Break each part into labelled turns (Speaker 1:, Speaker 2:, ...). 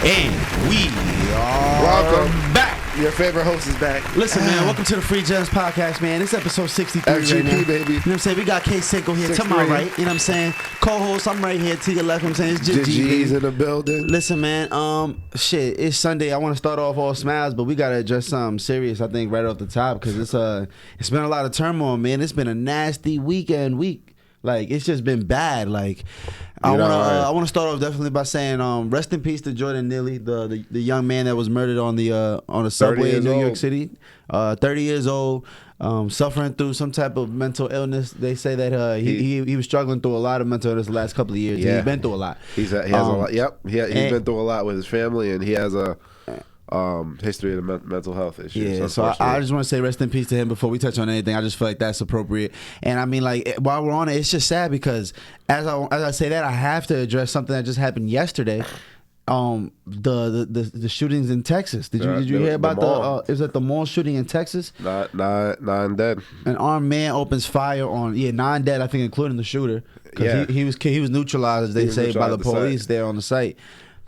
Speaker 1: And we are
Speaker 2: welcome
Speaker 1: back.
Speaker 2: Your favorite host is back.
Speaker 1: Listen, man, welcome to the Free Gems Podcast, man. It's episode 63
Speaker 2: FGP,
Speaker 1: right now.
Speaker 2: baby.
Speaker 1: You know what I'm saying? We got K-Cinco here to my right. You know what I'm saying? Co-host, I'm right here to your left. You know what I'm saying? It's
Speaker 2: G's in the building.
Speaker 1: Listen, man, it's Sunday. I want to start off all smiles, but we got to address something serious, I think, right off the top, because it's been a lot of turmoil, man. It's been a nasty week. Like, it's just been bad. Like, I want to start off definitely by saying, rest in peace to Jordan Neely, the young man that was murdered on the subway in New York City. 30 years old, suffering through some type of mental illness. They say that he was struggling through a lot of mental illness the last couple of years. Yeah. He's been through a lot.
Speaker 2: He has a lot. Yep, he's been through a lot with his family, and he has a history of mental health issues.
Speaker 1: Yeah, so I just want to say rest in peace to him before we touch on anything. I just feel like that's appropriate. And I mean, like, while we're on it, it's just sad because as I say that, I have to address something that just happened yesterday. The shootings in Texas. Did you hear about is it the mall shooting in Texas?
Speaker 2: Nine dead.
Speaker 1: An armed man opens fire on 9 dead, I think, including the shooter. Because he was neutralized, as they say, by the police there on the site.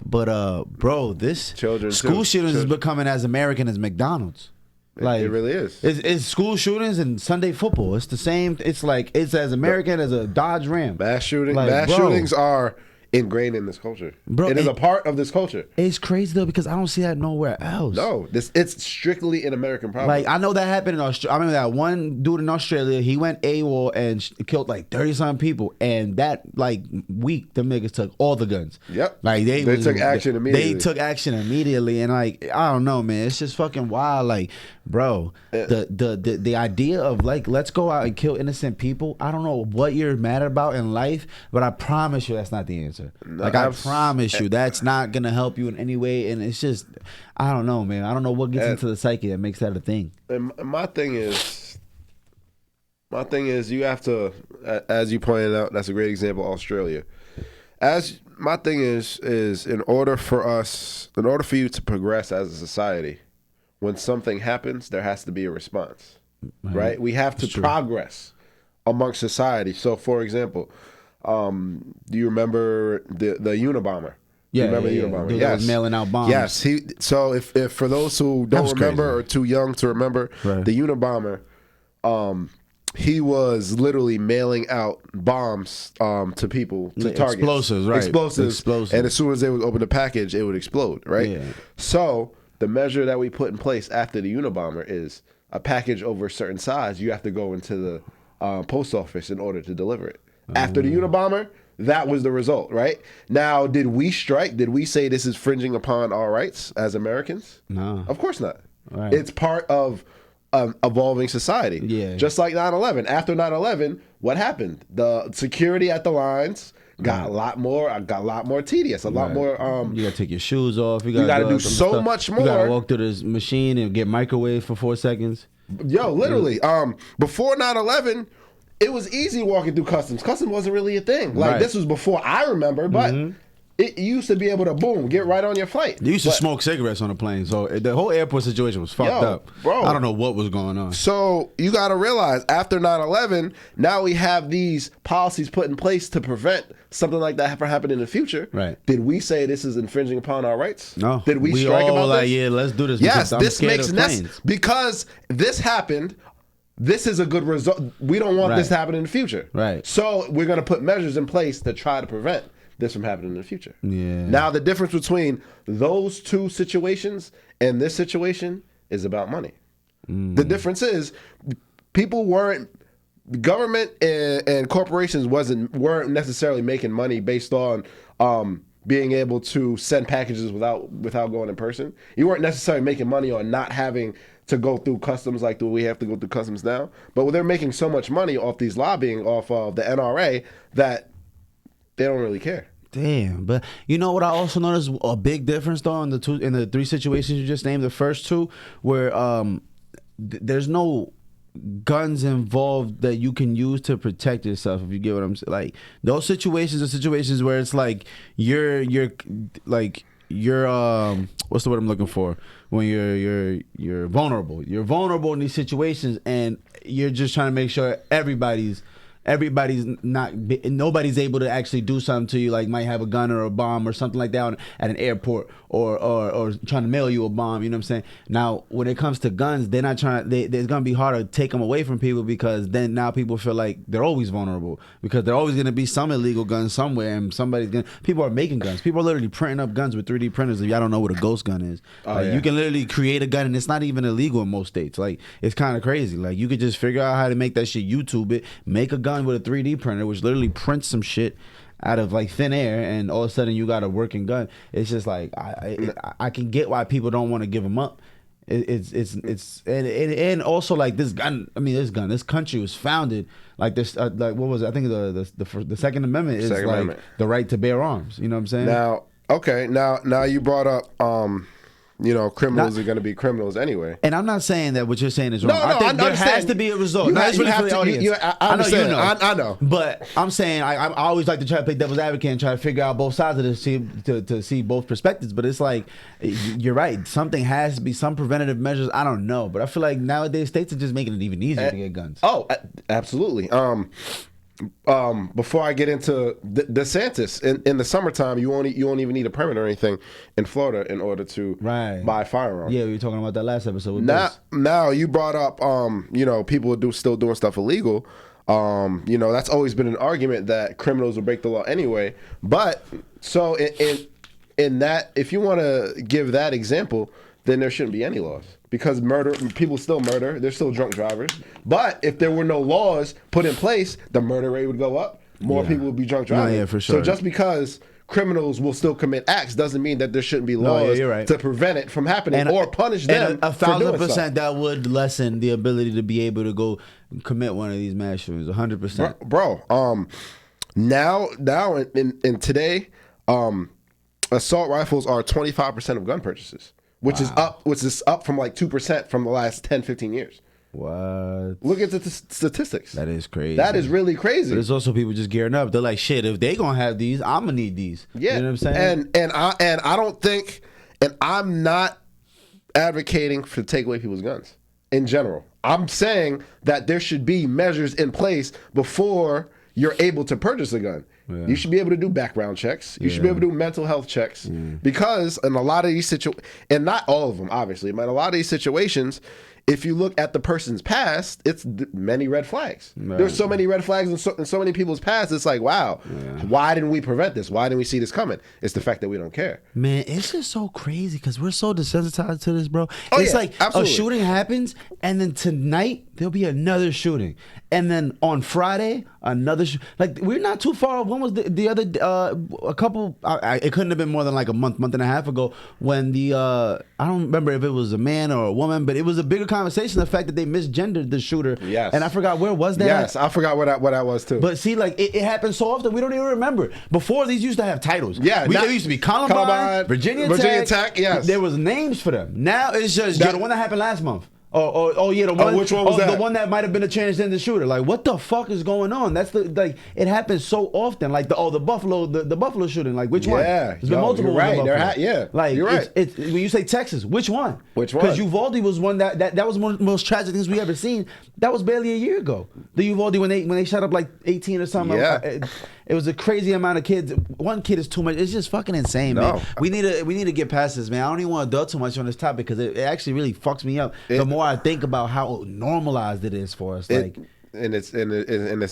Speaker 1: But bro, this school shootings is becoming as American as McDonald's. Like,
Speaker 2: it really is.
Speaker 1: It's school shootings and Sunday football. It's the same. It's like it's as American as a Dodge Ram.
Speaker 2: Mass shootings are ingrained in this culture. Bro, it is a part of this culture.
Speaker 1: It's crazy though because I don't see that nowhere else.
Speaker 2: No, it's strictly an American problem.
Speaker 1: Like, I know that happened in Australia. I remember that one dude in Australia. He went AWOL and killed like 30-something people. And that week, them niggas took all the guns.
Speaker 2: Yep.
Speaker 1: Like they
Speaker 2: took action immediately.
Speaker 1: They took action immediately, and like, I don't know, man. It's just fucking wild. Like, bro, the idea of like, let's go out and kill innocent people. I don't know what you're mad about in life, but I promise you that's not the answer. Like, I promise you that's not gonna help you in any way. And it's just, I don't know, man. I don't know what gets into the psyche that makes that a thing.
Speaker 2: And my thing is you have to, as you pointed out, that's a great example, Australia. My thing is in order for you to progress as a society, when something happens, there has to be a response, right? We have to progress amongst society. So, for example, do you remember the Unabomber?
Speaker 1: Yeah,
Speaker 2: you remember the Unabomber?
Speaker 1: Dude,
Speaker 2: yes,
Speaker 1: that was mailing out bombs.
Speaker 2: Yes, if for those who don't remember or too young to remember, the Unabomber, he was literally mailing out bombs to people, to targets. Explosives. And as soon as they would open the package, it would explode, right? Yeah. So the measure that we put in place after the Unabomber is a package over a certain size, you have to go into the post office in order to deliver it. After the Unabomber, that was the result, right? Now, did we strike? Did we say this is infringing upon our rights as Americans? No. Of course not. Right. It's part of evolving society. Yeah. Just like 9/11. After 9/11, what happened? The security at the lines got a lot more tedious, a lot more. You
Speaker 1: gotta take your shoes off. You
Speaker 2: gotta do so much more.
Speaker 1: You gotta walk through this machine and get microwaved for 4 seconds.
Speaker 2: Yo, literally. Before 9/11. It was easy walking through customs. Customs wasn't really a thing. Like, this was before I remember, but it used to be able to, boom, get right on your flight.
Speaker 1: You used to smoke cigarettes on the plane, so the whole airport situation was fucked up. Bro, I don't know what was going on.
Speaker 2: So you got to realize, after 9/11, now we have these policies put in place to prevent something like that from happening in the future. Right. Did we say this is infringing upon our rights?
Speaker 1: No.
Speaker 2: Did we strike about this?
Speaker 1: Yeah, let's do this.
Speaker 2: Yes, this makes sense. Because this happened. This is a good result. We don't want this to happen in the future. Right. So we're going to put measures in place to try to prevent this from happening in the future. Yeah. Now, the difference between those two situations and this situation is about money. The difference is government and corporations weren't necessarily making money based on being able to send packages without going in person. You weren't necessarily making money on not having to go through customs like we have to go through customs now. But they're making so much money off these lobbying, off of the NRA, that they don't really care.
Speaker 1: Damn, but you know what I also noticed a big difference though in the three situations you just named, the first two, where there's no guns involved that you can use to protect yourself, if you get what I'm saying. Like, those situations are situations where it's like you're what's the word I'm looking for, when you're vulnerable in these situations, and you're just trying to make sure everybody's nobody's able to actually do something to you, like might have a gun or a bomb or something like that at an airport or trying to mail you a bomb. You know what I'm saying? Now, when it comes to guns, they're not trying. It's gonna be hard to take them away from people because then now people feel like they're always vulnerable because they're always gonna be some illegal guns somewhere and people are making guns. People are literally printing up guns with 3D printers. If y'all don't know what a ghost gun is, you can literally create a gun and it's not even illegal in most states. Like, it's kind of crazy. Like, you could just figure out how to make that shit, YouTube it, make a gun with a 3D printer, which literally prints some shit out of like thin air, and all of a sudden you got a working gun. It's just like I can get why people don't want to give them up. And also like this country was founded like this. Like, what was it? I think the Second Amendment is the right to bear arms. You know what I'm saying?
Speaker 2: Now you brought up criminals are going to be criminals anyway.
Speaker 1: And I'm not saying that what you're saying is wrong.
Speaker 2: No,
Speaker 1: I think there has to be a result.
Speaker 2: I know.
Speaker 1: But I'm saying I always like to try to play devil's advocate and try to figure out both sides of this to see both perspectives. But it's like, you're right. Something has to be, some preventative measures. I don't know. But I feel like nowadays states are just making it even easier to get guns.
Speaker 2: Oh, absolutely. Before I get into DeSantis, in the summertime, you won't even need a permit or anything in Florida in order to buy a firearm.
Speaker 1: Yeah, we were talking about that last episode.
Speaker 2: Now you brought up, people still doing stuff illegal. That's always been an argument that criminals will break the law anyway. But so in that, if you want to give that example, then there shouldn't be any laws. Because people still murder. They're still drunk drivers. But if there were no laws put in place, the murder rate would go up. More people would be drunk driving.
Speaker 1: No, yeah, for sure.
Speaker 2: So just because criminals will still commit acts doesn't mean that there shouldn't be laws to prevent it from happening or punish them.
Speaker 1: And 1,000% that would lessen the ability to be able to go commit one of these mass shootings. 100%.
Speaker 2: Bro, now in today, assault rifles are 25% of gun purchases. Which is up from like 2% from the last 10, 15 years.
Speaker 1: What?
Speaker 2: Look at the statistics.
Speaker 1: That is crazy.
Speaker 2: That is really crazy.
Speaker 1: But there's also people just gearing up. They're like, shit, if they gonna have these, I'm gonna need these.
Speaker 2: Yeah.
Speaker 1: You know what I'm saying?
Speaker 2: And I don't think, and I'm not advocating to take away people's guns in general. I'm saying that there should be measures in place before you're able to purchase a gun. Yeah. You should be able to do background checks. You should be able to do mental health checks. Because in a lot of these situations, and not all of them, obviously, but in a lot of these situations, if you look at the person's past, it's many red flags. Right. There's so many red flags in so many people's past. It's like, wow, why didn't we prevent this? Why didn't we see this coming? It's the fact that we don't care.
Speaker 1: Man, it's just so crazy because we're so desensitized to this, bro. It's like absolutely. A shooting happens, and then tonight there'll be another shooting. And then on Friday, another like, we're not too far off. When was the other a couple it couldn't have been more than like a month and a half ago when the I don't remember if it was a man or a woman, but it was a bigger conversation, the fact that they misgendered the shooter.
Speaker 2: Yes.
Speaker 1: And I forgot where was that.
Speaker 2: Yes, I forgot what that was too.
Speaker 1: But see, like, it happens so often we don't even remember. Before, these used to have titles.
Speaker 2: Yeah.
Speaker 1: There used to be Columbine, Virginia Tech.
Speaker 2: Yes.
Speaker 1: There was names for them. Now it's just the one that happened last month. The one.
Speaker 2: Which one was that?
Speaker 1: The one that might have been a transgender shooter. Like, what the fuck is going on? That's it happens so often. Like the Buffalo shooting. Like, which one?
Speaker 2: Yeah,
Speaker 1: there's been multiple.
Speaker 2: You're right.
Speaker 1: Like,
Speaker 2: you're right.
Speaker 1: It's when you say Texas, which one?
Speaker 2: Which one?
Speaker 1: Because Uvalde was one that was one of the most tragic things we ever seen. That was barely a year ago. The Uvalde when they shot up like 18 or something.
Speaker 2: Yeah.
Speaker 1: It was a crazy amount of kids. One kid is too much. It's just fucking insane, man. We need to get past this, man. I don't even want to dwell too much on this topic because it actually really fucks me up. The more I think about how normalized it is for us, and
Speaker 2: it's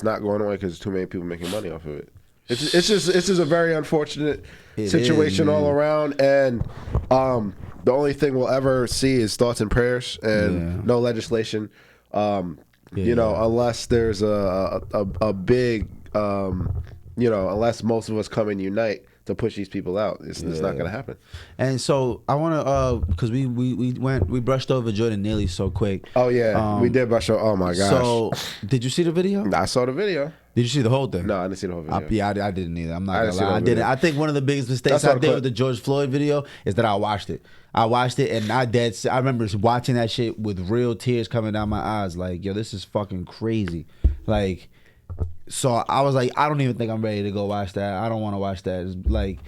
Speaker 2: not going away because too many people making money off of it. It's just a very unfortunate situation all around, and the only thing we'll ever see is thoughts and prayers and no legislation. Unless there's a big unless most of us come and unite to push these people out, it's not going to happen.
Speaker 1: And so I want to, because we brushed over Jordan Neely so quick.
Speaker 2: Oh yeah, we did brush over. Oh my gosh.
Speaker 1: So did you see the video?
Speaker 2: I saw the video.
Speaker 1: Did you see the whole thing?
Speaker 2: No, I didn't see the whole video.
Speaker 1: I didn't either. I'm not gonna lie. I didn't. I think one of the biggest mistakes I did with the George Floyd video is that I watched it. And I remember watching that shit with real tears coming down my eyes. Like, yo, this is fucking crazy. Like, so I was like, I don't even think I'm ready to go watch that. I don't want to watch that. It's like,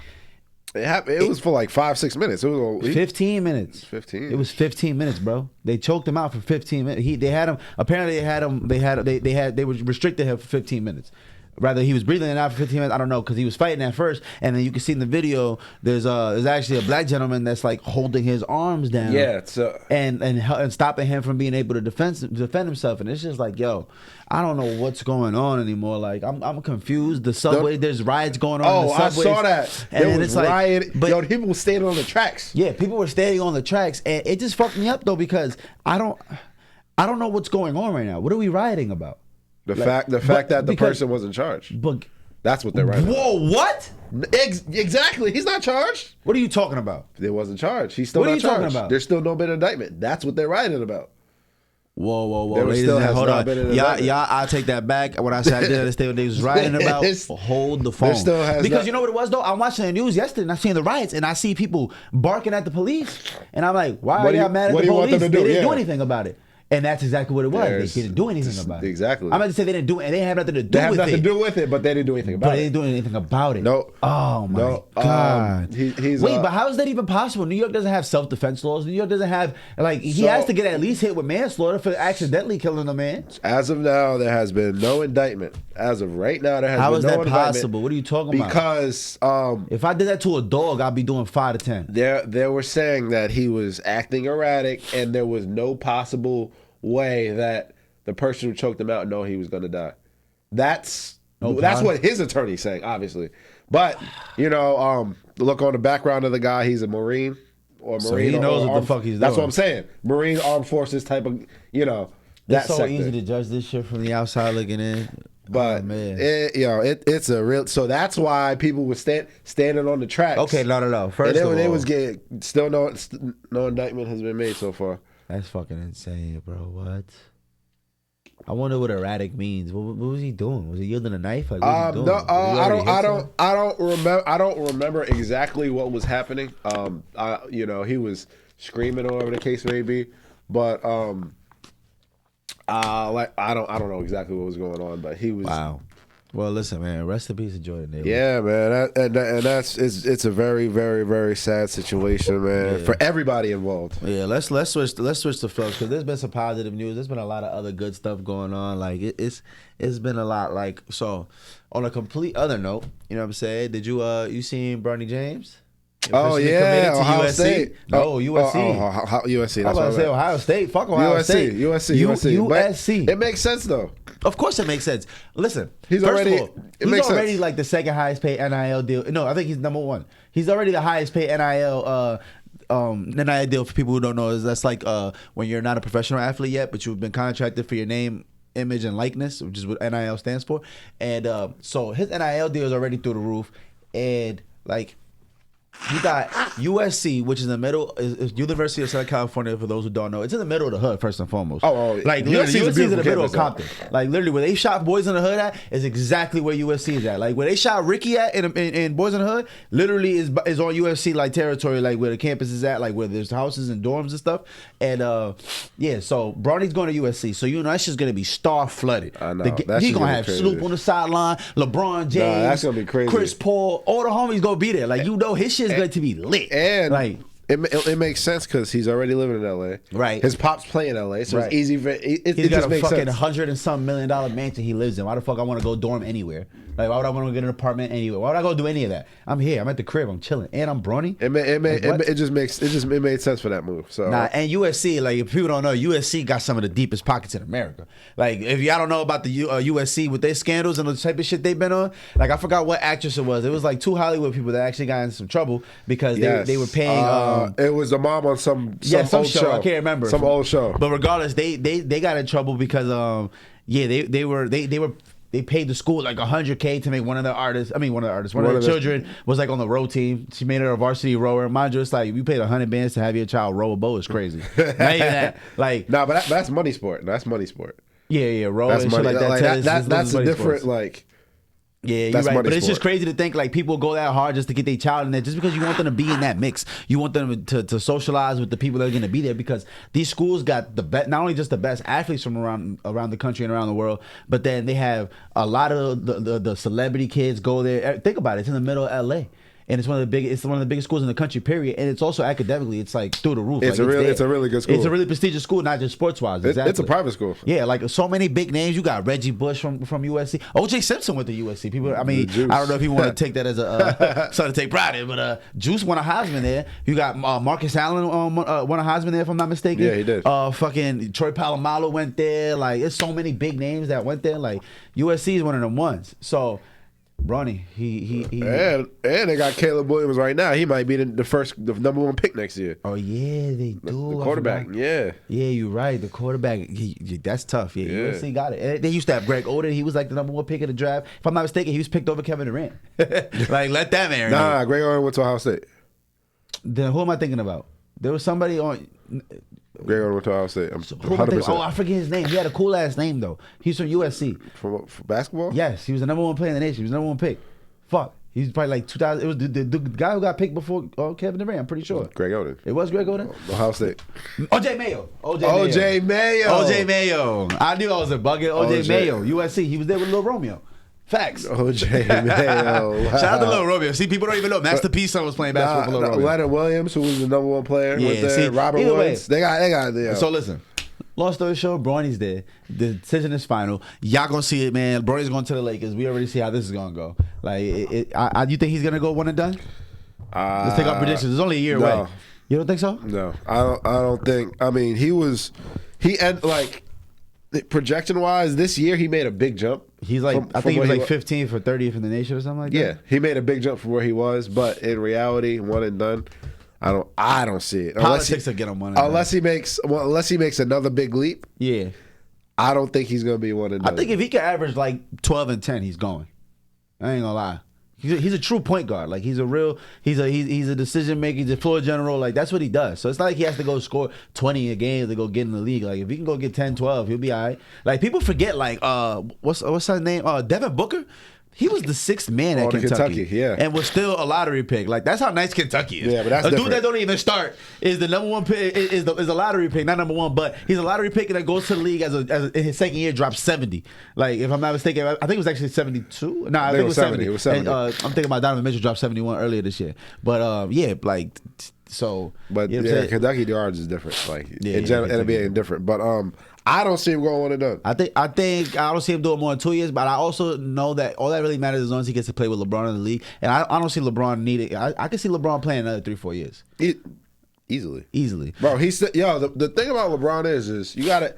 Speaker 2: It was for like 5-6 minutes. It was
Speaker 1: 15 minutes.
Speaker 2: 15.
Speaker 1: It was 15 minutes, bro. They choked him out for 15 minutes. They had him. Apparently, they were restricted him for 15 minutes. Rather, he was breathing it out for 15 minutes. I don't know, because he was fighting at first, and then you can see in the video there's actually a black gentleman that's like holding his arms down, and stopping him from being able to defend himself. And it's just like, yo, I don't know what's going on anymore. Like I'm confused. The subway, there's riots going on.
Speaker 2: Oh,
Speaker 1: in the subways,
Speaker 2: I saw that.
Speaker 1: And
Speaker 2: there was
Speaker 1: it's like,
Speaker 2: riot.
Speaker 1: but
Speaker 2: yo, people were standing on the tracks.
Speaker 1: Yeah, people were standing on the tracks, and it just fucked me up though, because I don't know what's going on right now. What are we rioting about?
Speaker 2: The fact that the person was in charge.
Speaker 1: But
Speaker 2: that's what they're writing.
Speaker 1: Whoa, what?
Speaker 2: Exactly. He's not charged.
Speaker 1: What are you talking about?
Speaker 2: They wasn't charged. He's still not charged. What are you talking about? There's still no been indictment. That's what they're writing about.
Speaker 1: Whoa. Hold on. Y'all, I'll take that back. When I said I didn't understand what they was writing about, hold the phone. Because you know what it was, though? I'm watching the news yesterday, and I seen the riots, and I see people barking at the police. And I'm like, why are y'all mad at the police? They didn't do anything about it. And that's exactly what it was. They didn't do anything about it.
Speaker 2: Exactly.
Speaker 1: I'm about to say they didn't do it. They have nothing to do with it.
Speaker 2: They have nothing to do with it, but they didn't do anything about it.
Speaker 1: But they didn't do anything about it.
Speaker 2: No.
Speaker 1: Oh, my God.
Speaker 2: Wait,
Speaker 1: but how is that even possible? New York doesn't have self-defense laws. New York doesn't have, like, he has to get at least hit with manslaughter for accidentally killing a man.
Speaker 2: As of now, there has been no indictment. As of right now, there has been no indictment.
Speaker 1: How is that possible? What are you talking about?
Speaker 2: Because
Speaker 1: if I did that to a dog, I'd be doing 5 to 10.
Speaker 2: They were saying that he was acting erratic, and there was no possible way that the person who choked him out know he was going to die. That's what his attorney's saying, obviously. But look on the background of the guy. He's a Marine
Speaker 1: so he knows what the fuck he's doing.
Speaker 2: That's what I'm saying. Marine Armed Forces type of that.
Speaker 1: It's so easy to judge this shit from the outside looking in.
Speaker 2: But it's a real. So that's why people were standing on the tracks.
Speaker 1: Okay, no. First of all,
Speaker 2: they was getting still no indictment has been made so far.
Speaker 1: That's fucking insane, bro. What? I wonder what erratic means. What was he doing? Was he yielding a knife? Like, what was he doing?
Speaker 2: No, I don't remember. I don't remember exactly what was happening. He was screaming or whatever the case may be, but I don't know exactly what was going on, but he was.
Speaker 1: Wow. Well, listen, man. Rest in peace to Jordan Neely.
Speaker 2: Yeah, man. It's a very, very, very sad situation, man, for everybody involved.
Speaker 1: Yeah, let's switch the flow, because there's been some positive news. There's been a lot of other good stuff going on. Like it's been a lot. Like, so on a complete other note, you know what I'm saying? Did you seen Bronny James?
Speaker 2: Oh yeah, Ohio State.
Speaker 1: No, USC.
Speaker 2: USC.
Speaker 1: I was about to say Ohio State. Fuck Ohio State.
Speaker 2: USC. But it makes sense though.
Speaker 1: Of course, it makes sense. Listen,
Speaker 2: he's already
Speaker 1: like the second highest paid NIL deal. No, I think he's number one. He's already the highest paid NIL. NIL deal, for people who don't know, is that's like when you're not a professional athlete yet, but you've been contracted for your name, image, and likeness, which is what NIL stands for. And so his NIL deal is already through the roof, and like. You got USC, which is in the middle, is University of Southern California, for those who don't know. It's in the middle of the hood, first and foremost. Like, USC is in the middle of Compton. Like, literally, where they shot Boys in the Hood at is exactly where USC is at. Like, where they shot Ricky at in Boys in the Hood, literally is on USC, like, territory, like, where the campus is at, like, where there's houses and dorms and stuff. And, so Bronny's going to USC. So, that's just going to be star-flooded.
Speaker 2: I know.
Speaker 1: He's going to have crazy. Snoop on the sideline, LeBron James,
Speaker 2: that's gonna be crazy.
Speaker 1: Chris Paul, all the homies going to be there. Like, his shit is going to be lit.
Speaker 2: And
Speaker 1: like
Speaker 2: it makes sense because he's already living in LA.
Speaker 1: Right.
Speaker 2: His pops play in LA, so it's easy for it
Speaker 1: got
Speaker 2: just
Speaker 1: a
Speaker 2: makes
Speaker 1: fucking
Speaker 2: sense.
Speaker 1: $100 and some million mansion he lives in. Why the fuck I want to go dorm anywhere? Like, why would I want to get an apartment anywhere? Why would I go do any of that? I'm here. I'm at the crib. I'm chilling, and I'm Bronny.
Speaker 2: It made sense for that move. So
Speaker 1: and USC, like, if people don't know, USC got some of the deepest pockets in America. Like, if y'all don't know about the USC with their scandals and the type of shit they've been on, like, I forgot what actress it was. It was like 2 Hollywood people that actually got in some trouble because they were paying.
Speaker 2: It was a mom on some old show.
Speaker 1: I can't remember
Speaker 2: some old show.
Speaker 1: But regardless, they got in trouble because they paid the school like $100K to make one of the children was like on the row team. She made her a varsity rower. Mind you, it's like, you paid $100 to have your child row a boat is crazy. Not even that. Like,
Speaker 2: but that's money sport. That's money sport.
Speaker 1: Yeah, row and shit like that.
Speaker 2: That's a different sports.
Speaker 1: Yeah, you're right. But it's just crazy to think like people go that hard just to get their child in there, just because you want them to be in that mix. You want them to socialize with the people that are going to be there, because these schools got the best, not only just the best athletes from around the country and around the world, but then they have a lot of the celebrity kids go there. Think about it. It's in the middle of LA. and it's one of the biggest schools in the country. Period. And it's also academically, it's like through the roof.
Speaker 2: It's
Speaker 1: like,
Speaker 2: it's a really good school.
Speaker 1: It's a really prestigious school, not just sports wise. Exactly.
Speaker 2: It's a private school.
Speaker 1: Yeah, like so many big names. You got Reggie Bush from USC. OJ Simpson went to USC. People, I mean, I don't know if you want to take that as a something to take pride in, but Juice won a Heisman there. You got Marcus Allen won a Heisman there, if I'm not mistaken.
Speaker 2: Yeah, he did.
Speaker 1: Fucking Troy Polamalu went there. Like, it's so many big names that went there. Like, USC is one of them ones. So, Bronny, he
Speaker 2: and they got Caleb Williams right now. He might be the number 1 pick next year.
Speaker 1: Oh yeah, they do.
Speaker 2: The quarterback, yeah,
Speaker 1: you're right. The quarterback, that's tough. Yeah, USC got it. And they used to have Greg Oden. He was like the number 1 pick of the draft. If I'm not mistaken, he was picked over Kevin Durant. Like, let that man.
Speaker 2: Nah, Greg Oden went to Ohio State.
Speaker 1: Then who am I thinking about? There was somebody on.
Speaker 2: Greg Oden went to Ohio State.
Speaker 1: 100%. Oh, I forget his name. He had a cool ass name though. He's from USC.
Speaker 2: For basketball?
Speaker 1: Yes, he was the number 1 player in the nation. He was the number 1 pick. Fuck. He's probably like 2000. It was the guy who got picked before Kevin Durant. I'm pretty sure.
Speaker 2: Greg Oden.
Speaker 1: It was Greg Oden.
Speaker 2: Ohio State.
Speaker 1: OJ Mayo.
Speaker 2: OJ Mayo.
Speaker 1: I knew I was a bucket. OJ Mayo. USC. He was there with Lil Romeo. Facts.
Speaker 2: OJ Mayo. Wow.
Speaker 1: Shout out to Lil Romeo. See, people don't even know. Master P son was playing basketball for Lil Romeo.
Speaker 2: Leonard Williams, who was the number 1 player.
Speaker 1: Yeah,
Speaker 2: went there.
Speaker 1: see,
Speaker 2: Robert Woods. They got.
Speaker 1: So listen. Long story short, Bronny's there. The decision is final. Y'all gonna see it, man. Bronny's going to the Lakers. We already see how this is gonna go. Like, you think he's gonna go 1 and done? Let's take our predictions. It's only a year away. You don't think so?
Speaker 2: No, I don't think. I mean, projection wise, this year he made a big jump.
Speaker 1: He's like, I think he was like 15th or 30th in the nation or something like that.
Speaker 2: Yeah, he made a big jump from where he was, but in reality, 1 and done. I don't see it.
Speaker 1: Politics will get him 1 and done.
Speaker 2: Unless he makes another big leap.
Speaker 1: Yeah,
Speaker 2: I don't think he's gonna be 1 and done.
Speaker 1: I think if he can average like 12 and 10, he's going. I ain't gonna lie. He's a true point guard. Like, he's a decision maker. He's a floor general. Like, that's what he does. So it's not like he has to go score 20 a game to go get in the league. Like, if he can go get 10, 12, he'll be all right. Like, people forget, like, what's his name? Devin Booker. He was the 6th man at Kentucky,
Speaker 2: yeah,
Speaker 1: and was still a lottery pick. Like, that's how nice Kentucky is.
Speaker 2: Yeah, but that's
Speaker 1: a
Speaker 2: different.
Speaker 1: Dude that don't even start is the number 1 pick. Is a lottery pick, not number 1, but he's a lottery pick that goes to the league in his second year, drops 70. Like, if I'm not mistaken, I think it was actually 72. No, I think it was 70.
Speaker 2: It was 70.
Speaker 1: And, I'm thinking about Donovan Mitchell dropped 71 earlier this year. But yeah, like, so.
Speaker 2: But you know, yeah, Kentucky yards is different. Like, in general, NBA is different. But I don't see him going 1 and done.
Speaker 1: I think I don't see him doing more than 2 years, but I also know that all that really matters is as long as he gets to play with LeBron in the league. And I don't see LeBron needing. I can see LeBron playing another 3-4 years. Easily.
Speaker 2: Bro, the thing about LeBron is you got to.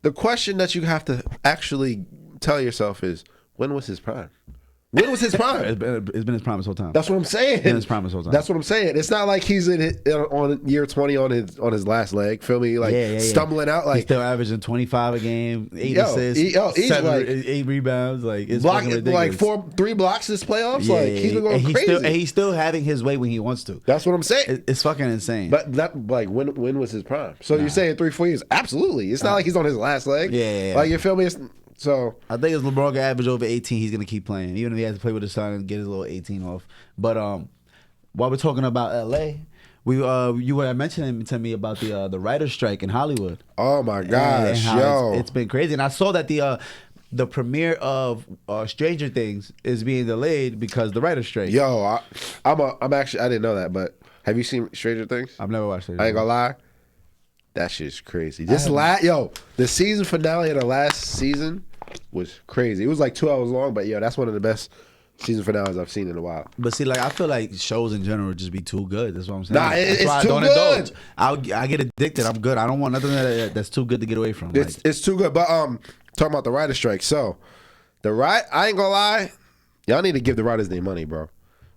Speaker 2: The question that you have to actually tell yourself is, when was his prime? When was his prime?
Speaker 1: It's been his prime this whole time.
Speaker 2: That's what I'm saying.
Speaker 1: It's been his prime this whole time.
Speaker 2: That's what I'm saying. It's not like he's on year 20 on his last leg. Feel me? Like, stumbling out. Like,
Speaker 1: he's still averaging 25 a game, 8 assists, 8 rebounds. Like, it's
Speaker 2: like 3 blocks this playoffs. Yeah, like, he's been going crazy.
Speaker 1: And he's still having his way when he wants to.
Speaker 2: That's what I'm saying.
Speaker 1: It's fucking insane.
Speaker 2: But that, like, when was his prime? So you're saying 3-4 years? Absolutely. It's not like he's on his last leg.
Speaker 1: Yeah.
Speaker 2: Like, you feel me? So
Speaker 1: I think as LeBron can average over 18, he's gonna keep playing, even if he has to play with his son and get his little 18 off. But while we're talking about LA, you were mentioning to me about the writer's strike in Hollywood.
Speaker 2: Oh my gosh, yo,
Speaker 1: it's been crazy, and I saw that the premiere of Stranger Things is being delayed because the writer's strike.
Speaker 2: Yo, I'm actually, I didn't know that, but have you seen Stranger Things?
Speaker 1: I've never watched it.
Speaker 2: I ain't gonna lie. That shit's crazy. The season finale of the last season was crazy. It was like 2 hours long, but that's one of the best season finales I've seen in a while.
Speaker 1: But see, like, I feel like shows in general just be too good. That's what I'm saying.
Speaker 2: Nah, it's too good.
Speaker 1: I get addicted. I'm good. I don't want nothing that's too good to get away from.
Speaker 2: It's too good. But talking about the writer's strike. So I ain't gonna lie, y'all need to give the writers their money, bro.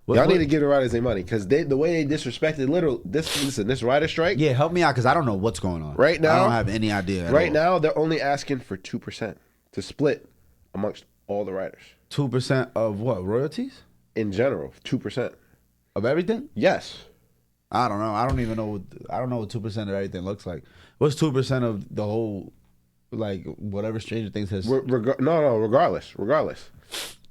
Speaker 2: Y'all need to give the writers their money because the way they disrespected this writer strike.
Speaker 1: Yeah, help me out because I don't know what's going on.
Speaker 2: Right now,
Speaker 1: I don't have any idea.
Speaker 2: Right now, they're only asking for 2% to split amongst all the writers.
Speaker 1: 2% of what? Royalties?
Speaker 2: In general, 2%
Speaker 1: of everything.
Speaker 2: Yes.
Speaker 1: I don't know. I don't even know. I don't know what 2% of everything looks like. What's 2% of the whole, like, whatever Stranger Things has?
Speaker 2: Regardless,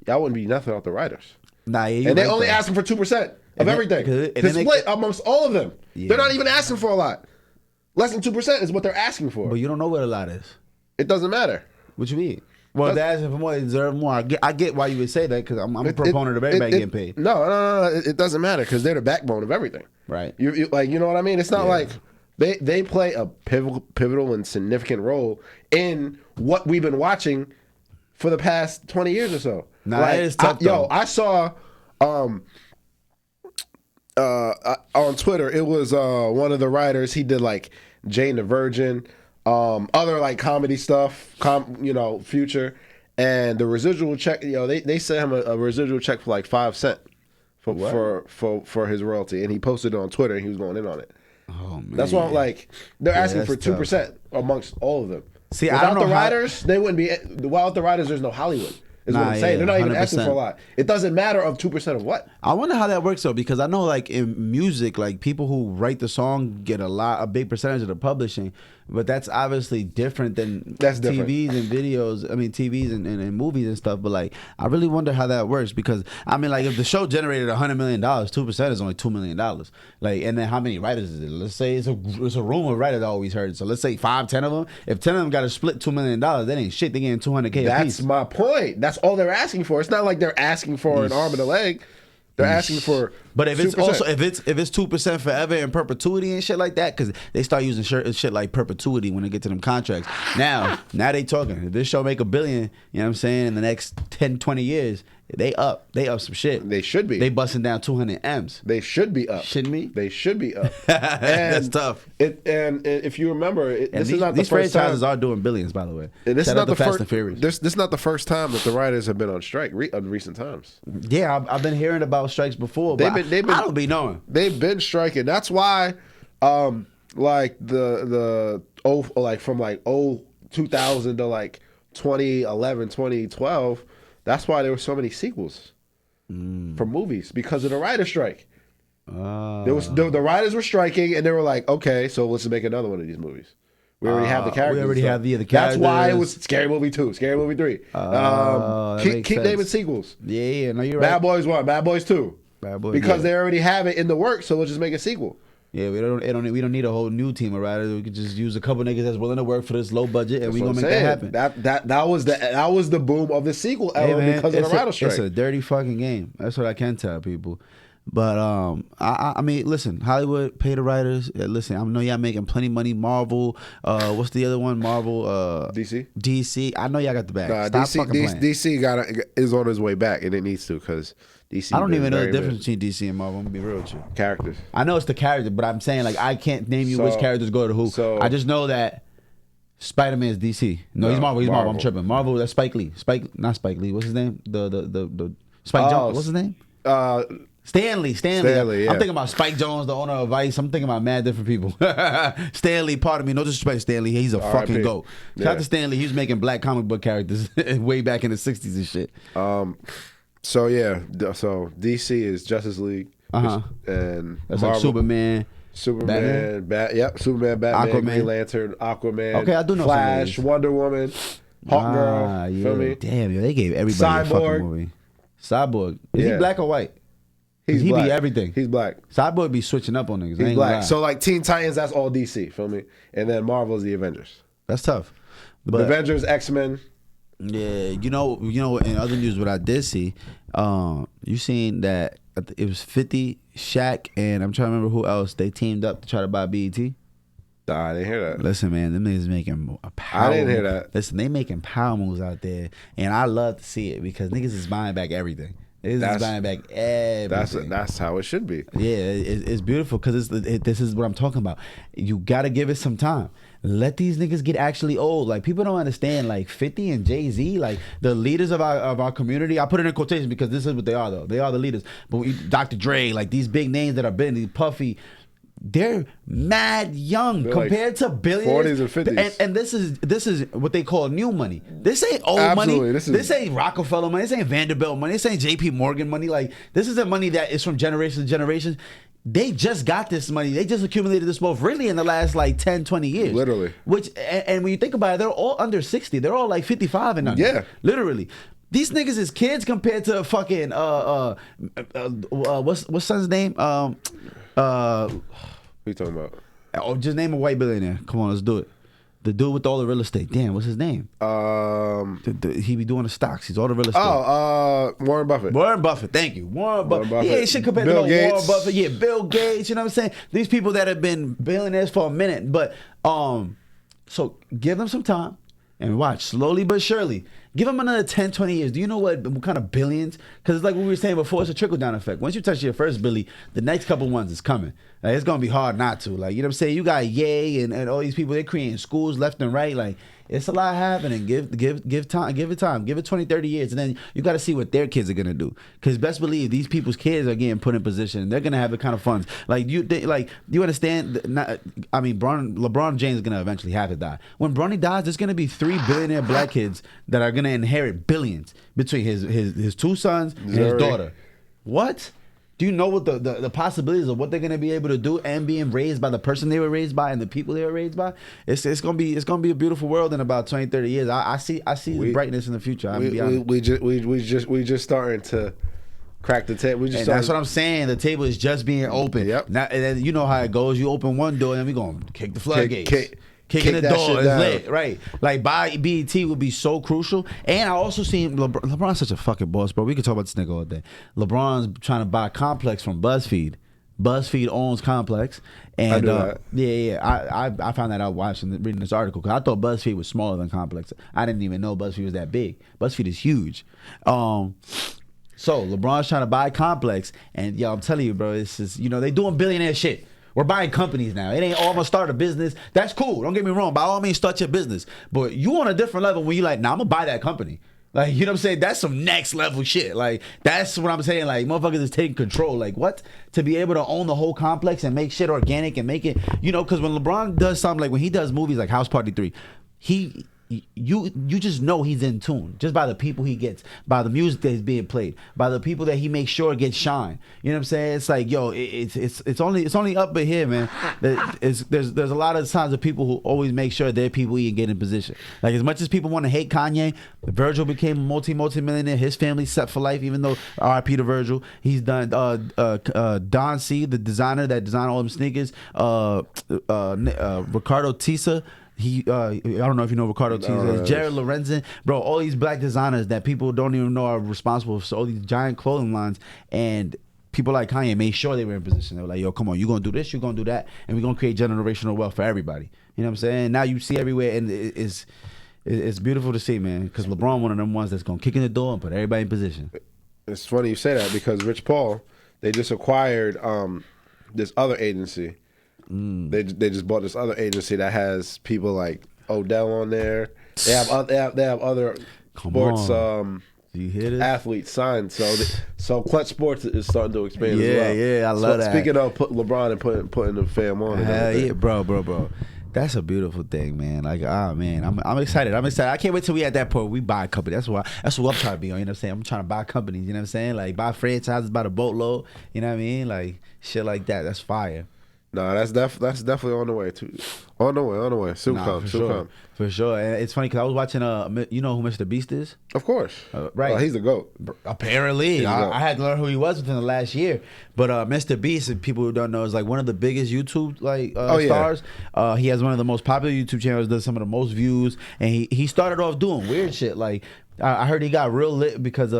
Speaker 2: y'all wouldn't be nothing without the writers.
Speaker 1: Nah, yeah,
Speaker 2: and they only asking for 2% of everything to split amongst all of them. Yeah. They're not even asking for a lot. Less than 2% is what they're asking for.
Speaker 1: But you don't know what a lot is.
Speaker 2: It doesn't matter.
Speaker 1: What you mean? Well, they're asking for more. They deserve more. I get why you would say that because I'm a proponent of everybody getting paid.
Speaker 2: No. It doesn't matter because they're the backbone of everything.
Speaker 1: Right.
Speaker 2: You like, you know what I mean? It's not like they play a pivotal and significant role in what we've been watching for the past 20 years or so.
Speaker 1: Nah, like, that is tough, though.
Speaker 2: I saw on Twitter, it was one of the writers. He did like Jane the Virgin, other like comedy stuff, Future, and the residual check. They sent him a residual check for like 5 cents for his royalty, and he posted it on Twitter. And he was going in on it. Oh man, that's why I'm like, they're asking for 2% amongst all of them.
Speaker 1: See,
Speaker 2: without the writers, they wouldn't be. Without the writers, there's no Hollywood. Is what I'm saying. They're not even 100%. Asking for a lot. It doesn't matter of 2% of what.
Speaker 1: I wonder how that works though, because I know like in music, like people who write the song get a big percentage of the publishing, but that's obviously different than TVs and videos. I mean, TVs and movies and stuff. But like, I really wonder how that works because I mean, like if the show generated $100 million, 2% is only $2 million. Like, and then how many writers is it? Let's say it's a room of writers I always heard. So let's say 5, 10 of them. If 10 of them got to split $2 million, that ain't shit. They getting $200K a piece.
Speaker 2: That's my point. That's all they're asking for. It's not like they're asking for an arm and a leg. They're asking for.
Speaker 1: But if it's 2%. Also if it's 2% forever in perpetuity and shit like that, because they start using shit like perpetuity when they get to them contracts. Now they talking. If this show make $1 billion, you know what I'm saying, in the next 10, 20 years, they up some shit.
Speaker 2: They should be.
Speaker 1: They busting down 200 M's.
Speaker 2: They should be up.
Speaker 1: Shouldn't we?
Speaker 2: They should be up.
Speaker 1: That's tough.
Speaker 2: And if you remember, this is not the
Speaker 1: these
Speaker 2: first time.
Speaker 1: franchises are doing billions, by the way.
Speaker 2: This is not the Fast and Furious. This is not the first time that the writers have been on strike in recent times.
Speaker 1: Yeah, I've been hearing about strikes before, but I don't be knowing.
Speaker 2: They've been striking. That's why, like from 2000 to like 2011, 2012. That's why there were so many sequels for movies, because of the writer's strike. The writers were striking, and they were like, okay, so let's make another one of these movies. We already have the characters.
Speaker 1: We already have the characters.
Speaker 2: That's why it was Scary Movie 2, Scary Movie 3. Keep naming sequels.
Speaker 1: Yeah, no, you're right.
Speaker 2: Bad Boys 1, Bad Boys 2.
Speaker 1: Bad Boys,
Speaker 2: because they already have it in the works, so let's just make a sequel.
Speaker 1: Yeah, we don't need a whole new team of writers. We could just use a couple niggas that's willing to work for this low budget, and we gonna make that happen.
Speaker 2: That was the boom of the sequel era because of the writer strike.
Speaker 1: It's a dirty fucking game. That's what I can tell people. But I mean, listen, Hollywood, pay the writers. Listen, I know y'all making plenty money. Marvel, what's the other one? Marvel, DC. I know y'all got the bag.
Speaker 2: DC is on his way back, and it needs to, because DC.
Speaker 1: I don't even know the difference between DC and Marvel. I'm gonna be real with you.
Speaker 2: Characters.
Speaker 1: I know it's the character, but I'm saying like I can't name you which characters go to who. So, I just know that Spider-Man is DC. No, he's Marvel. He's Marvel. I'm tripping. Marvel. That's Spike Lee. Not Spike Lee. What's his name? The Spike Jones. What's his name? Stanley. Yeah. I'm thinking about Spike Jones, the owner of Vice. I'm thinking about mad different people. Stanley, pardon me. No disrespect, Stanley. He's a fucking GOAT. Shout out to Stanley. He was making black comic book characters way back in the 60s and shit.
Speaker 2: So DC is Justice League, and
Speaker 1: that's
Speaker 2: Marvel,
Speaker 1: like Superman,
Speaker 2: Superman, Batman,
Speaker 1: Aquaman.
Speaker 2: Green Lantern, Aquaman.
Speaker 1: Okay, I do know
Speaker 2: Flash, Wonder Woman, Hawkgirl.
Speaker 1: Yeah.
Speaker 2: Feel me?
Speaker 1: Damn, yo, they gave everybody a fucking movie. Cyborg, is he black or white? He
Speaker 2: black.
Speaker 1: Be everything.
Speaker 2: He's black.
Speaker 1: Cyborg be switching up on niggas.
Speaker 2: He's black. So like Teen Titans, that's all DC. Feel me? And then Marvel is the Avengers.
Speaker 1: That's tough.
Speaker 2: But the Avengers, X-Men.
Speaker 1: Yeah, you know. In other news, what I did see, you seen that it was 50, Shaq, and I'm trying to remember who else. They teamed up to try to buy BET.
Speaker 2: Nah, I didn't hear that.
Speaker 1: Listen, man, them niggas making a power.
Speaker 2: I didn't hear that.
Speaker 1: Listen, they making power moves out there, and I love to see it because niggas is buying back everything. That's buying back everything.
Speaker 2: That's how it should be.
Speaker 1: Yeah, it's beautiful because this is what I'm talking about. You gotta give it some time. Let these niggas get actually old. Like, people don't understand. Like 50 and Jay-Z, like the leaders of our community. I put it in quotations because this is what they are, though. They are the leaders. But Dr. Dre, like these big names that are big, Puffy. They're mad young compared to billionaires.
Speaker 2: 40s and 50s.
Speaker 1: And this is what they call new money. This ain't old money. This ain't Rockefeller money. This ain't Vanderbilt money. This ain't JP Morgan money. Like, this is the money that is from generation to generation. They just got this money. They just accumulated this wealth really in the last like 10, 20 years.
Speaker 2: Literally.
Speaker 1: And when you think about it, they're all under 60. They're all like 55 and under.
Speaker 2: Yeah.
Speaker 1: Literally. These niggas is kids compared to fucking what's son's name?
Speaker 2: What are you talking about?
Speaker 1: Oh, just name a white billionaire. Come on, let's do it. The dude with all the real estate. Damn, what's his name? He be doing the stocks. He's all the real estate.
Speaker 2: Warren Buffett.
Speaker 1: Warren Buffett. Thank you. Warren Buffett. Yeah, shit compared
Speaker 2: Bill
Speaker 1: to
Speaker 2: Gates.
Speaker 1: Warren Buffett. Yeah, Bill Gates. You know what I'm saying? These people that have been billionaires for a minute. But so give them some time and watch slowly but surely. Give them another 10, 20 years. Do you know what kind of billions? Because it's like we were saying before, it's a trickle-down effect. Once you touch your first billy, the next couple ones is coming. Like, it's going to be hard not to. Like, you know what I'm saying? You got Ye and all these people, they're creating schools left and right. Like, it's a lot happening. Give time. Give it time. Give it 20, 30 years. And then you got to see what their kids are going to do. Because best believe these people's kids are getting put in position. And they're going to have the kind of funds. Like, you understand? LeBron James is going to eventually have to die. When Bronny dies, there's going to be 3 billionaire black kids that are going to inherit billions between his 2 sons and his daughter. What? Do you know what the possibilities of what they're gonna be able to do and being raised by the person they were raised by and the people they were raised by? It's gonna be a beautiful world in about 20, 30 years. I see the brightness in the future.
Speaker 2: We just starting to crack the table.
Speaker 1: That's what I'm saying. The table is just being open.
Speaker 2: Yep.
Speaker 1: Now, and then you know how it goes. You open one door and we gonna kick the floodgates. Kicking the
Speaker 2: that
Speaker 1: door
Speaker 2: shit
Speaker 1: is
Speaker 2: down.
Speaker 1: lit, right? Like, BET would be so crucial. And I also seen LeBron's such a fucking boss, bro. We could talk about this nigga all day. LeBron's trying to buy Complex from BuzzFeed. BuzzFeed owns Complex, and
Speaker 2: I knew that.
Speaker 1: I found that out reading this article because I thought BuzzFeed was smaller than Complex. I didn't even know BuzzFeed was that big. BuzzFeed is huge. So LeBron's trying to buy Complex, and I'm telling you, bro, it's just they doing billionaire shit. We're buying companies now. It ain't all gonna start a business. That's cool. Don't get me wrong. By all means, start your business. But you on a different level when you like, I'm gonna buy that company. Like, you know what I'm saying? That's some next level shit. Like, that's what I'm saying. Like, motherfuckers is taking control. Like, what? To be able to own the whole complex and make shit organic and make it, because when LeBron does something, like when he does movies like House Party 3, you just know he's in tune just by the people he gets, by the music that is being played, by the people that he makes sure gets shine. You know what I'm saying? It's like, it's only up but here, man. There's a lot of times of people who always make sure their people can get in position. Like, as much as people want to hate Kanye, Virgil became a multi-millionaire. His family's set for life, even though RIP to Virgil. He's done Don C, the designer that designed all them sneakers, Ricardo Tisa. I don't know if you know Ricardo Tisa, Jared Lorenzen, bro, all these black designers that people don't even know are responsible for all these giant clothing lines, and people like Kanye made sure they were in position. They were like, yo, come on, you're going to do this, you're going to do that, and we're going to create generational wealth for everybody. You know what I'm saying? Now you see everywhere, and it's beautiful to see, man, because LeBron one of them ones that's going to kick in the door and put everybody in position.
Speaker 2: It's funny you say that because Rich Paul, they just acquired this other agency. They just bought this other agency that has people like Odell on there. They have other sports
Speaker 1: you hear this?
Speaker 2: Athletes signed. So Clutch Sports is starting to expand as well.
Speaker 1: Yeah, I love that.
Speaker 2: Speaking of LeBron and putting the fam on.
Speaker 1: Hell yeah, bro. That's a beautiful thing, man. Like, man, I'm excited. I can't wait till we at that point where we buy a company. That's what I'm trying to be on. You know what I'm saying? I'm trying to buy companies. You know what I'm saying? Like, buy franchises by the boatload. You know what I mean? Like, shit like that. That's fire.
Speaker 2: No, that's definitely on the way too. On the way. Soon come.
Speaker 1: For sure. And it's funny because I was watching. You know who Mr. Beast is?
Speaker 2: Of course.
Speaker 1: Right.
Speaker 2: He's a GOAT.
Speaker 1: Apparently, I had to learn who he was within the last year. But Mr. Beast, and people who don't know, is like one of the biggest YouTube stars. He has one of the most popular YouTube channels. Does some of the most views, and he started off doing weird shit. Like, I heard he got real lit because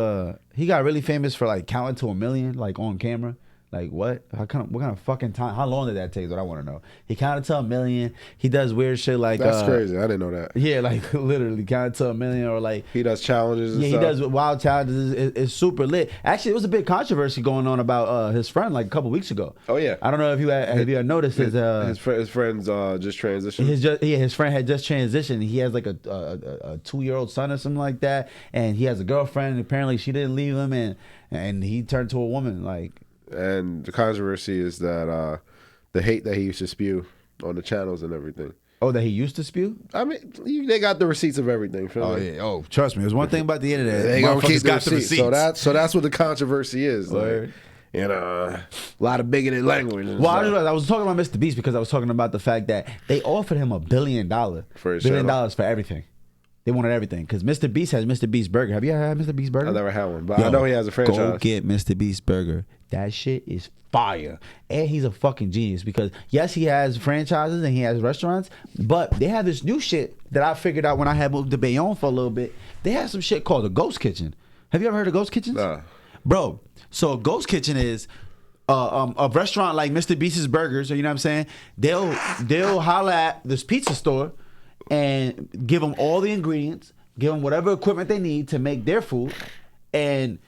Speaker 1: he got really famous for like counting to 1 million like on camera. Like, what? What kind of fucking time? How long did that take? Is what I want to know. He counted to 1 million. He does weird shit like
Speaker 2: that's crazy. I didn't know that.
Speaker 1: Yeah, like literally counted to 1 million, or like
Speaker 2: he does challenges. And stuff.
Speaker 1: He does wild challenges. It's super lit. Actually, it was a big controversy going on about his friend like a couple weeks ago.
Speaker 2: Oh yeah.
Speaker 1: I don't know if you had noticed his
Speaker 2: friend's just transitioned.
Speaker 1: His friend had just transitioned. He has like a 2-year-old son or something like that, and he has a girlfriend. And apparently, she didn't leave him, and he turned to a woman like.
Speaker 2: And the controversy is that the hate that he used to spew on the channels and everything.
Speaker 1: Oh, that he used to spew?
Speaker 2: I mean, they got the receipts of everything.
Speaker 1: Yeah. Oh, trust me. There's one thing about the internet.
Speaker 2: They gonna keep the receipts. So that's what the controversy is.
Speaker 1: Word.
Speaker 2: Like, a lot of bigoted language.
Speaker 1: Well, I was talking about Mr. Beast because I was talking about the fact that they offered him $1 billion
Speaker 2: for
Speaker 1: $1 billion for everything. They wanted everything because Mr. Beast has Mr. Beast Burger. Have you ever had Mr. Beast Burger?
Speaker 2: I never had one, but I know he has a franchise.
Speaker 1: Go get Mr. Beast Burger. That shit is fire. And he's a fucking genius because, yes, he has franchises and he has restaurants, but they have this new shit that I figured out when I had moved to Bayonne for a little bit. They have some shit called a ghost kitchen. Have you ever heard of ghost kitchens?
Speaker 2: Nah.
Speaker 1: Bro, so a ghost kitchen is a restaurant like Mr. Beast's Burgers, or you know what I'm saying? They'll holler at this pizza store and give them all the ingredients, give them whatever equipment they need to make their food, and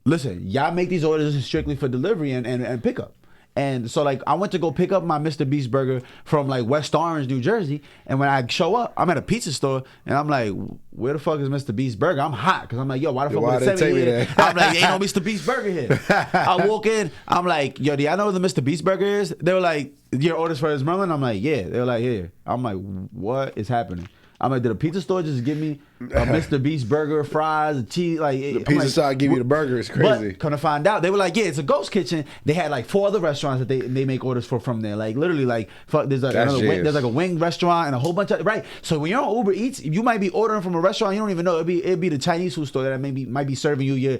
Speaker 1: listen, y'all make these orders strictly for delivery and pickup. And so, like, I went to go pick up my Mr. Beast Burger from, like, West Orange, New Jersey. And when I show up, I'm at a pizza store, and I'm like, where the fuck is Mr. Beast Burger? I'm hot, because I'm like, yo, why the fuck would they send me here? I'm like, ain't no Mr. Beast Burger here. I walk in, I'm like, yo, do y'all know what the Mr. Beast Burger is? They were like, your orders for this Merlin? I'm like, yeah. They were like, here. I'm like, what is happening? I'm like, did a pizza store just give me a Mr. Beast Burger, fries, a cheese? Like,
Speaker 2: the pizza store give you the burger. It's crazy.
Speaker 1: But come to find out, they were like, yeah, it's a ghost kitchen. They had like 4 other restaurants that they make orders for from there. Like literally, like there's like there's like a wing restaurant and a whole bunch of right. So when you're on Uber Eats, you might be ordering from a restaurant you don't even know. It'd be the Chinese food store that might be serving you your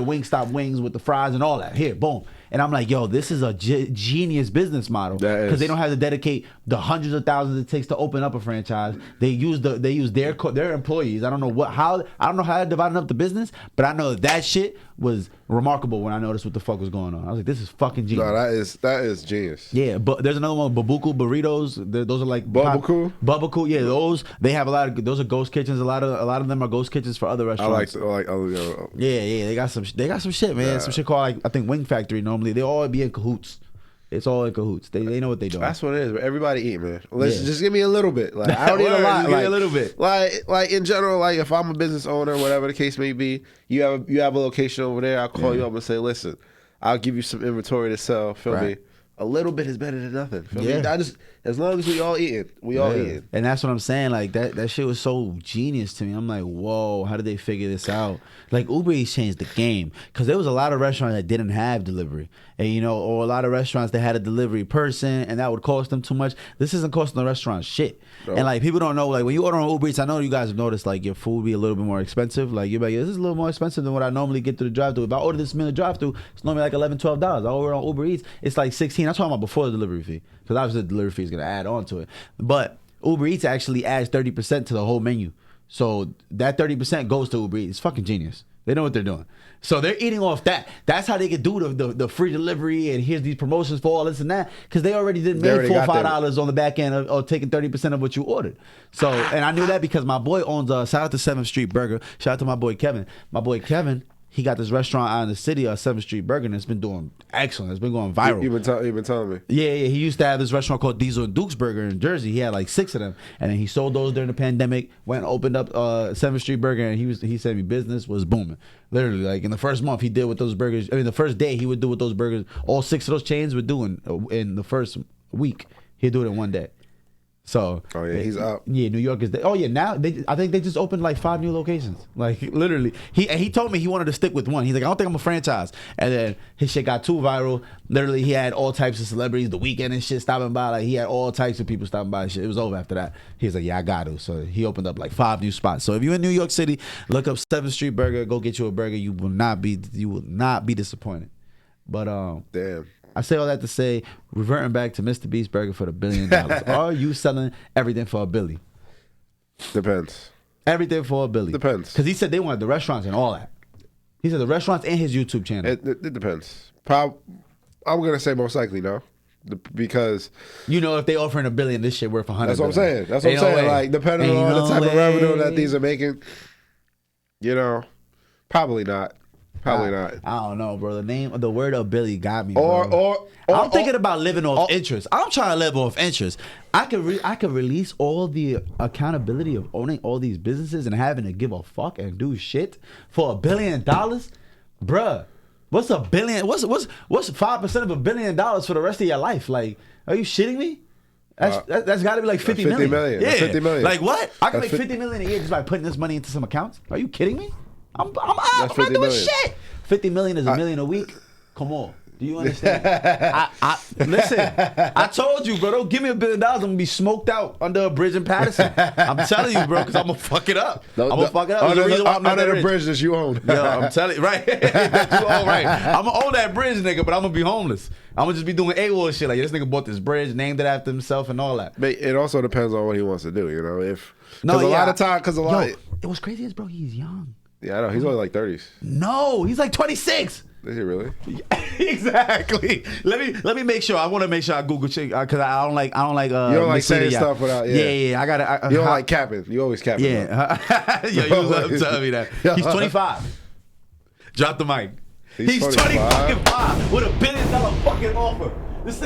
Speaker 1: Wingstop wings with the fries and all that. Here, boom. And I'm like, yo, this is a genius business model because they don't have to dedicate the hundreds of thousands it takes to open up a franchise. They use their employees. I don't know how they're dividing up the business, but I know that shit was remarkable when I noticed what the fuck was going on. I was like, this is fucking genius.
Speaker 2: No, that is genius.
Speaker 1: Yeah, but there's another one, Babuku burritos. Those are like
Speaker 2: Babuku.
Speaker 1: Yeah, those they have a lot of. Those are ghost kitchens. A lot of them are ghost kitchens for other restaurants. Yeah, they got some shit, man. Yeah. Some shit called, like, I think Wing Factory. Normally they all be in cahoots. It's all in cahoots. They know what they doing.
Speaker 2: That's what it is. Everybody eat, man. Just give me a little bit. Like, I don't need a lot.
Speaker 1: Give me a little bit.
Speaker 2: Like in general, like if I'm a business owner, whatever the case may be, you have a location over there. I'll call you up and say, listen, I'll give you some inventory to sell. Feel me? A little bit is better than nothing. Feel me? As long as we all eating, all eating.
Speaker 1: And that's what I'm saying. Like that shit was so genius to me. I'm like, whoa, how did they figure this out? Like Uber Eats changed the game because there was a lot of restaurants that didn't have delivery, and or a lot of restaurants that had a delivery person, and that would cost them too much. This isn't costing the restaurant shit. Bro. And like people don't know, like when you order on Uber Eats, I know you guys have noticed like your food be a little bit more expensive. Like you're like, this is a little more expensive than what I normally get through the drive-thru. If I order this meal in the drive-thru, it's normally like $11, $12. I order on Uber Eats, it's like $16. I'm talking about before the delivery fee, because obviously the delivery fee is gonna add on to it. But Uber Eats actually adds 30% to the whole menu, so that 30% goes to Uber Eats. It's fucking genius. They know what they're doing. So they're eating off that. That's how they could do the free delivery and here's these promotions for all this and that, because they already made $4 or $5 on the back end of taking 30% of what you ordered. So, and I knew that because my boy owns shout out to 7th Street Burger. Shout out to my boy Kevin. My boy Kevin, he got this restaurant out in the city, 7th Street Burger, and it's been doing excellent. It's been going viral.
Speaker 2: You've been telling me.
Speaker 1: Yeah. He used to have this restaurant called Diesel and Duke's Burger in Jersey. He had like 6 of them, and then he sold those during the pandemic. Went and opened up 7th Street Burger, and he said business was booming. Literally, like in the first month, he did with those burgers. I mean, the first day he would do with those burgers. All 6 of those chains were doing in the first week. He'd do it in one day. So,
Speaker 2: he's up.
Speaker 1: Yeah, New York is there. Oh yeah, now I think they just opened like 5 new locations. Like literally, he told me he wanted to stick with one. He's like, I don't think I'm a franchise. And then his shit got too viral. Literally, he had all types of celebrities, The Weeknd and shit stopping by. Like he had all types of people stopping by and shit. It was over after that. He was like, yeah, I got to. So he opened up like 5 new spots. So if you're in New York City, look up 7th Street Burger. Go get you a burger. You will not be disappointed. But
Speaker 2: damn.
Speaker 1: I say all that to say, reverting back to Mr. Beast Burger for the $1 billion. Are you selling everything for $1 billion?
Speaker 2: Depends.
Speaker 1: Everything for $1 billion. Depends. Because he said they wanted the restaurants and all that. He said the restaurants and his YouTube channel.
Speaker 2: It depends. I'm gonna say most likely no, because
Speaker 1: if they offering $1 billion, this shit worth $100.
Speaker 2: That's what I'm saying. That's what I'm saying. Like depending on the type of revenue that these are making, probably not. Probably not.
Speaker 1: I don't know, bro. The word of Billy got me. Or I'm thinking about living off interest. I'm trying to live off interest. I could release all the accountability of owning all these businesses and having to give a fuck and do shit for $1 billion, bruh. What's $1 billion? What's 5% of $1 billion for the rest of your life? Like, are you shitting me? That's got to be like 50 million.
Speaker 2: Yeah, 50 million.
Speaker 1: Like what? I can make 50 million a year just by putting this money into some accounts. Are you kidding me? I'm not doing shit. 50 million is $1 million a week. Come on. Do you understand? Listen, I told you, bro, don't give me $1 billion. I'm going to be smoked out under a bridge in Patterson. I'm telling you, bro, because I'm going to fuck it up. I'm going to fuck it up.
Speaker 2: Under the bridge that you own.
Speaker 1: Yo, I'm telling you, right? That you own, right. I'm going to own that bridge, nigga, but I'm going to be homeless. I'm going to just be doing AWOL shit. Like, this nigga bought this bridge, named it after himself and all that.
Speaker 2: But it also depends on what he wants to do, you know?
Speaker 1: It was crazy as, bro, he's young.
Speaker 2: Yeah, I know. He's only like 30s.
Speaker 1: No, he's like 26.
Speaker 2: Is he really?
Speaker 1: Exactly. Let me make sure. I want to make sure I Google check because I don't like.
Speaker 2: You don't like saying stuff without.
Speaker 1: Yeah. I gotta.
Speaker 2: You don't like capping. You always capping.
Speaker 1: Yeah. Yo, you love telling me that. He's 25. Drop the mic. He's 25 with $1 billion fucking offer. This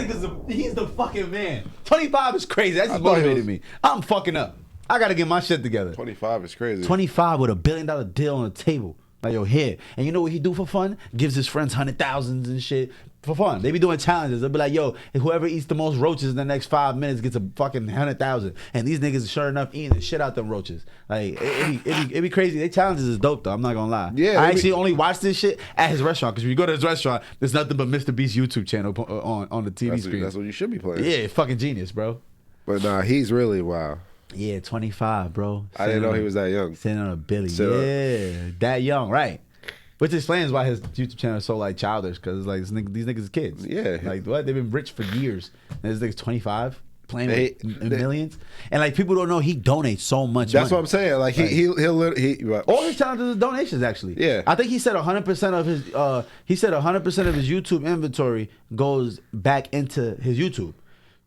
Speaker 1: he's the fucking man. 25 is crazy. That just motivated me. I'm fucking up. I gotta get my shit together.
Speaker 2: 25 is crazy.
Speaker 1: 25 with $1 billion deal on the table. Like, yo, here. And you know what he do for fun? Gives his friends 100,000s and shit for fun. They be doing challenges. They'll be like, yo, whoever eats the most roaches in the next 5 minutes gets a fucking 100,000. And these niggas, sure enough, eating the shit out them roaches. Like, it be crazy. They challenges is dope, though. I'm not gonna lie.
Speaker 2: Yeah,
Speaker 1: I actually only watch this shit at his restaurant. Because when you go to his restaurant, there's nothing but Mr. Beast's YouTube channel on the TV screen.
Speaker 2: That's what you should be playing.
Speaker 1: Yeah, fucking genius, bro.
Speaker 2: But nah, he's really wow.
Speaker 1: Yeah, 25, bro.
Speaker 2: I didn't know he was that young.
Speaker 1: Sitting on $1 billion. Yeah, that young, right. Which explains why his YouTube channel is so like childish, because it's like these niggas are kids.
Speaker 2: Yeah.
Speaker 1: Like what? They've been rich for years. And this nigga's 25, playing with millions. And like people don't know he donates so much
Speaker 2: That's
Speaker 1: money.
Speaker 2: what I'm saying. Like he'll
Speaker 1: all his challenges are donations actually.
Speaker 2: Yeah.
Speaker 1: I think he said 100% of his YouTube inventory goes back into his YouTube.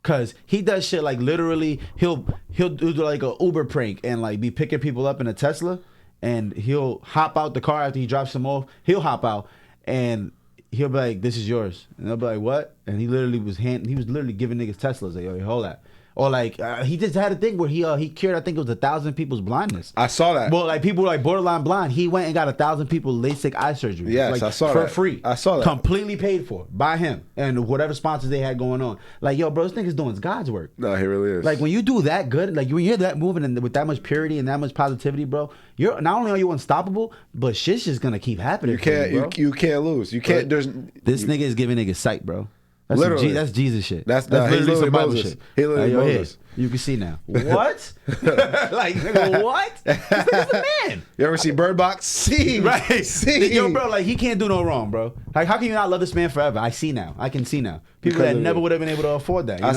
Speaker 1: Cause he does shit like literally he'll do like a Uber prank and like be picking people up in a Tesla. And he'll hop out the car after he drops them off. He'll hop out and he'll be like, "This is yours." And they'll be like, "What?" And he literally was literally giving niggas Teslas. Like, yo, hold that. Or like he just had a thing where he cured, I think it was 1,000 people's blindness.
Speaker 2: I saw that.
Speaker 1: Well, like people were like borderline blind. He went and got 1,000 people LASIK eye surgery.
Speaker 2: Yes,
Speaker 1: like,
Speaker 2: I saw
Speaker 1: for
Speaker 2: that.
Speaker 1: free.
Speaker 2: I saw that.
Speaker 1: Completely paid for by him and whatever sponsors they had going on. Like, yo, bro, this nigga's doing God's work.
Speaker 2: No, he really is.
Speaker 1: Like when you do that good, like when you're that moving and with that much purity and that much positivity, bro, you're not only are you unstoppable, but shit's just gonna keep happening.
Speaker 2: You can't you can't lose. You can't.
Speaker 1: This nigga is giving niggas sight, bro. That's
Speaker 2: literally,
Speaker 1: that's Jesus shit.
Speaker 2: That's literally some Bible shit. He literally Moses.
Speaker 1: You can see now. What? Like, nigga, what? This nigga's the man.
Speaker 2: You ever see Bird Box? See.
Speaker 1: Right.
Speaker 2: See.
Speaker 1: Yo, bro, like, he can't do no wrong, bro. Like, how can you not love this man forever? I see now. I can see now. People that never would have been able to afford that. You know?
Speaker 2: I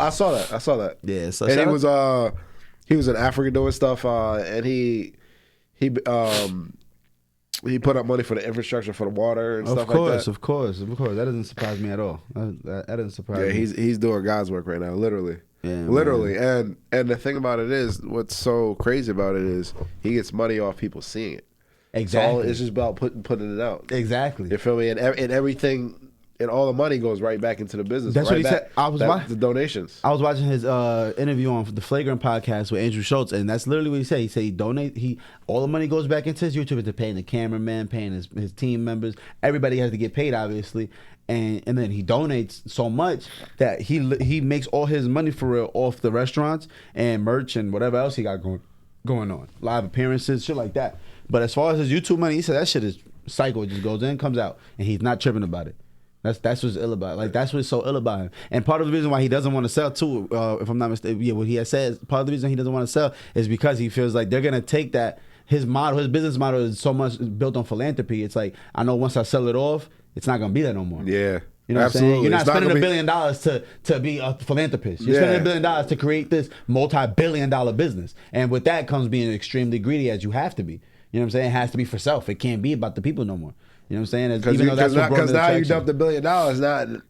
Speaker 2: saw that.
Speaker 1: Yeah. So
Speaker 2: and he was in Africa doing stuff, and he put up money for the infrastructure for the water and stuff like that.
Speaker 1: Of course. That doesn't surprise me at all. That doesn't surprise me.
Speaker 2: Yeah, he's doing God's work right now, literally.
Speaker 1: Yeah,
Speaker 2: literally. And the thing about it is, what's so crazy about it is he gets money off people seeing it.
Speaker 1: Exactly.
Speaker 2: So it's just about putting it out.
Speaker 1: Exactly.
Speaker 2: You feel me? And everything. And all the money goes right back into the business.
Speaker 1: That's what he said.
Speaker 2: The donations.
Speaker 1: I was watching his interview on the Flagrant podcast with Andrew Schultz, and that's literally what he said. He said he donate. All the money goes back into his YouTube to paying the cameraman, paying his team members. Everybody has to get paid, obviously, and then he donates so much that he makes all his money for real off the restaurants and merch and whatever else he got going on, live appearances, shit like that. But as far as his YouTube money, he said that shit is cycle. It just goes in, comes out, and he's not tripping about it. That's what's ill about it. Like, that's what's so ill about him. And part of the reason why he doesn't want to sell too, if I'm not mistaken, what he has said, part of the reason he doesn't want to sell is because he feels like they're gonna take that. His business model is so much built on philanthropy. It's like, I know once I sell it off, it's not gonna be there no more.
Speaker 2: Yeah.
Speaker 1: You know what I'm saying? You're not spending $1 billion to be a philanthropist. You're spending $1 billion to create this multi-billion-dollar business. And with that comes being extremely greedy, as you have to be. You know what I'm saying? It has to be for self. It can't be about the people no more. You know what I'm saying?
Speaker 2: Because now you dumped $1 billion,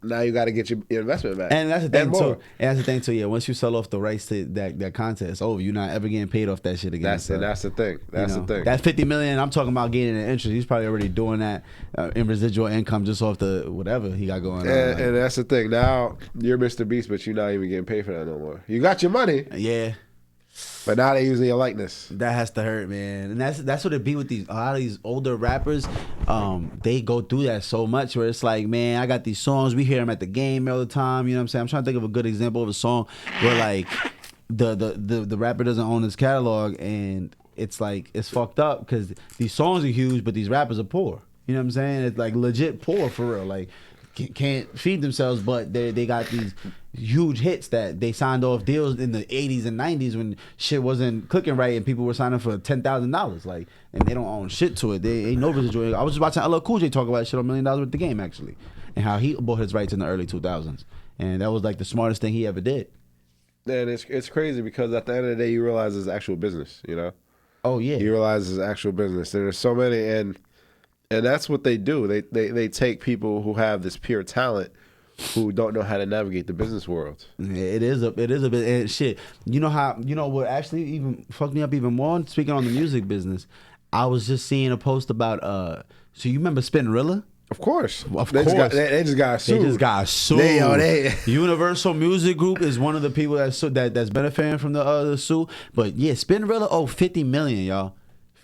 Speaker 2: now you got to get your investment back.
Speaker 1: And that's the thing too. And that's the thing too. Yeah, once you sell off the rights to that content, it's over. You're not ever getting paid off that shit again.
Speaker 2: That's the thing. That's the thing.
Speaker 1: That $50 million, I'm talking about gaining an interest. He's probably already doing that in residual income just off the whatever he got going on.
Speaker 2: And that's the thing. Now you're Mr. Beast, but you're not even getting paid for that no more. You got your money.
Speaker 1: Yeah.
Speaker 2: But now they're using your likeness.
Speaker 1: That has to hurt, man. And that's what it be with a lot of these older rappers. They go through that so much where it's like, man, I got these songs. We hear them at the game all the time. You know what I'm saying? I'm trying to think of a good example of a song where like the rapper doesn't own his catalog, and it's like it's fucked up because these songs are huge, but these rappers are poor. You know what I'm saying? It's like legit poor for real. Like can't feed themselves, but they got these huge hits that they signed off deals in the 80s and 90s when shit wasn't clicking right and people were signing for $10,000, like, and they don't own shit to it. They ain't no residual. I was just watching LL Cool J talk about shit on $1 Million Worth the Game, actually, and how he bought his rights in the early 2000s, and that was like the smartest thing he ever did.
Speaker 2: And it's crazy because at the end of the day, you realize it's actual business, you know?
Speaker 1: Oh yeah,
Speaker 2: you realize it's actual business. And there's so many, and that's what they do. They take people who have this pure talent, who don't know how to navigate the business world.
Speaker 1: It is a bit and shit. You know what actually even fucked me up even more? Speaking on the music business, I was just seeing a post about so you remember Spinrilla?
Speaker 2: Of course.
Speaker 1: They just got sued.
Speaker 2: They just got sued.
Speaker 1: Universal Music Group is one of the people that's benefiting from the suit. But yeah, Spinrilla owed $50 million, y'all.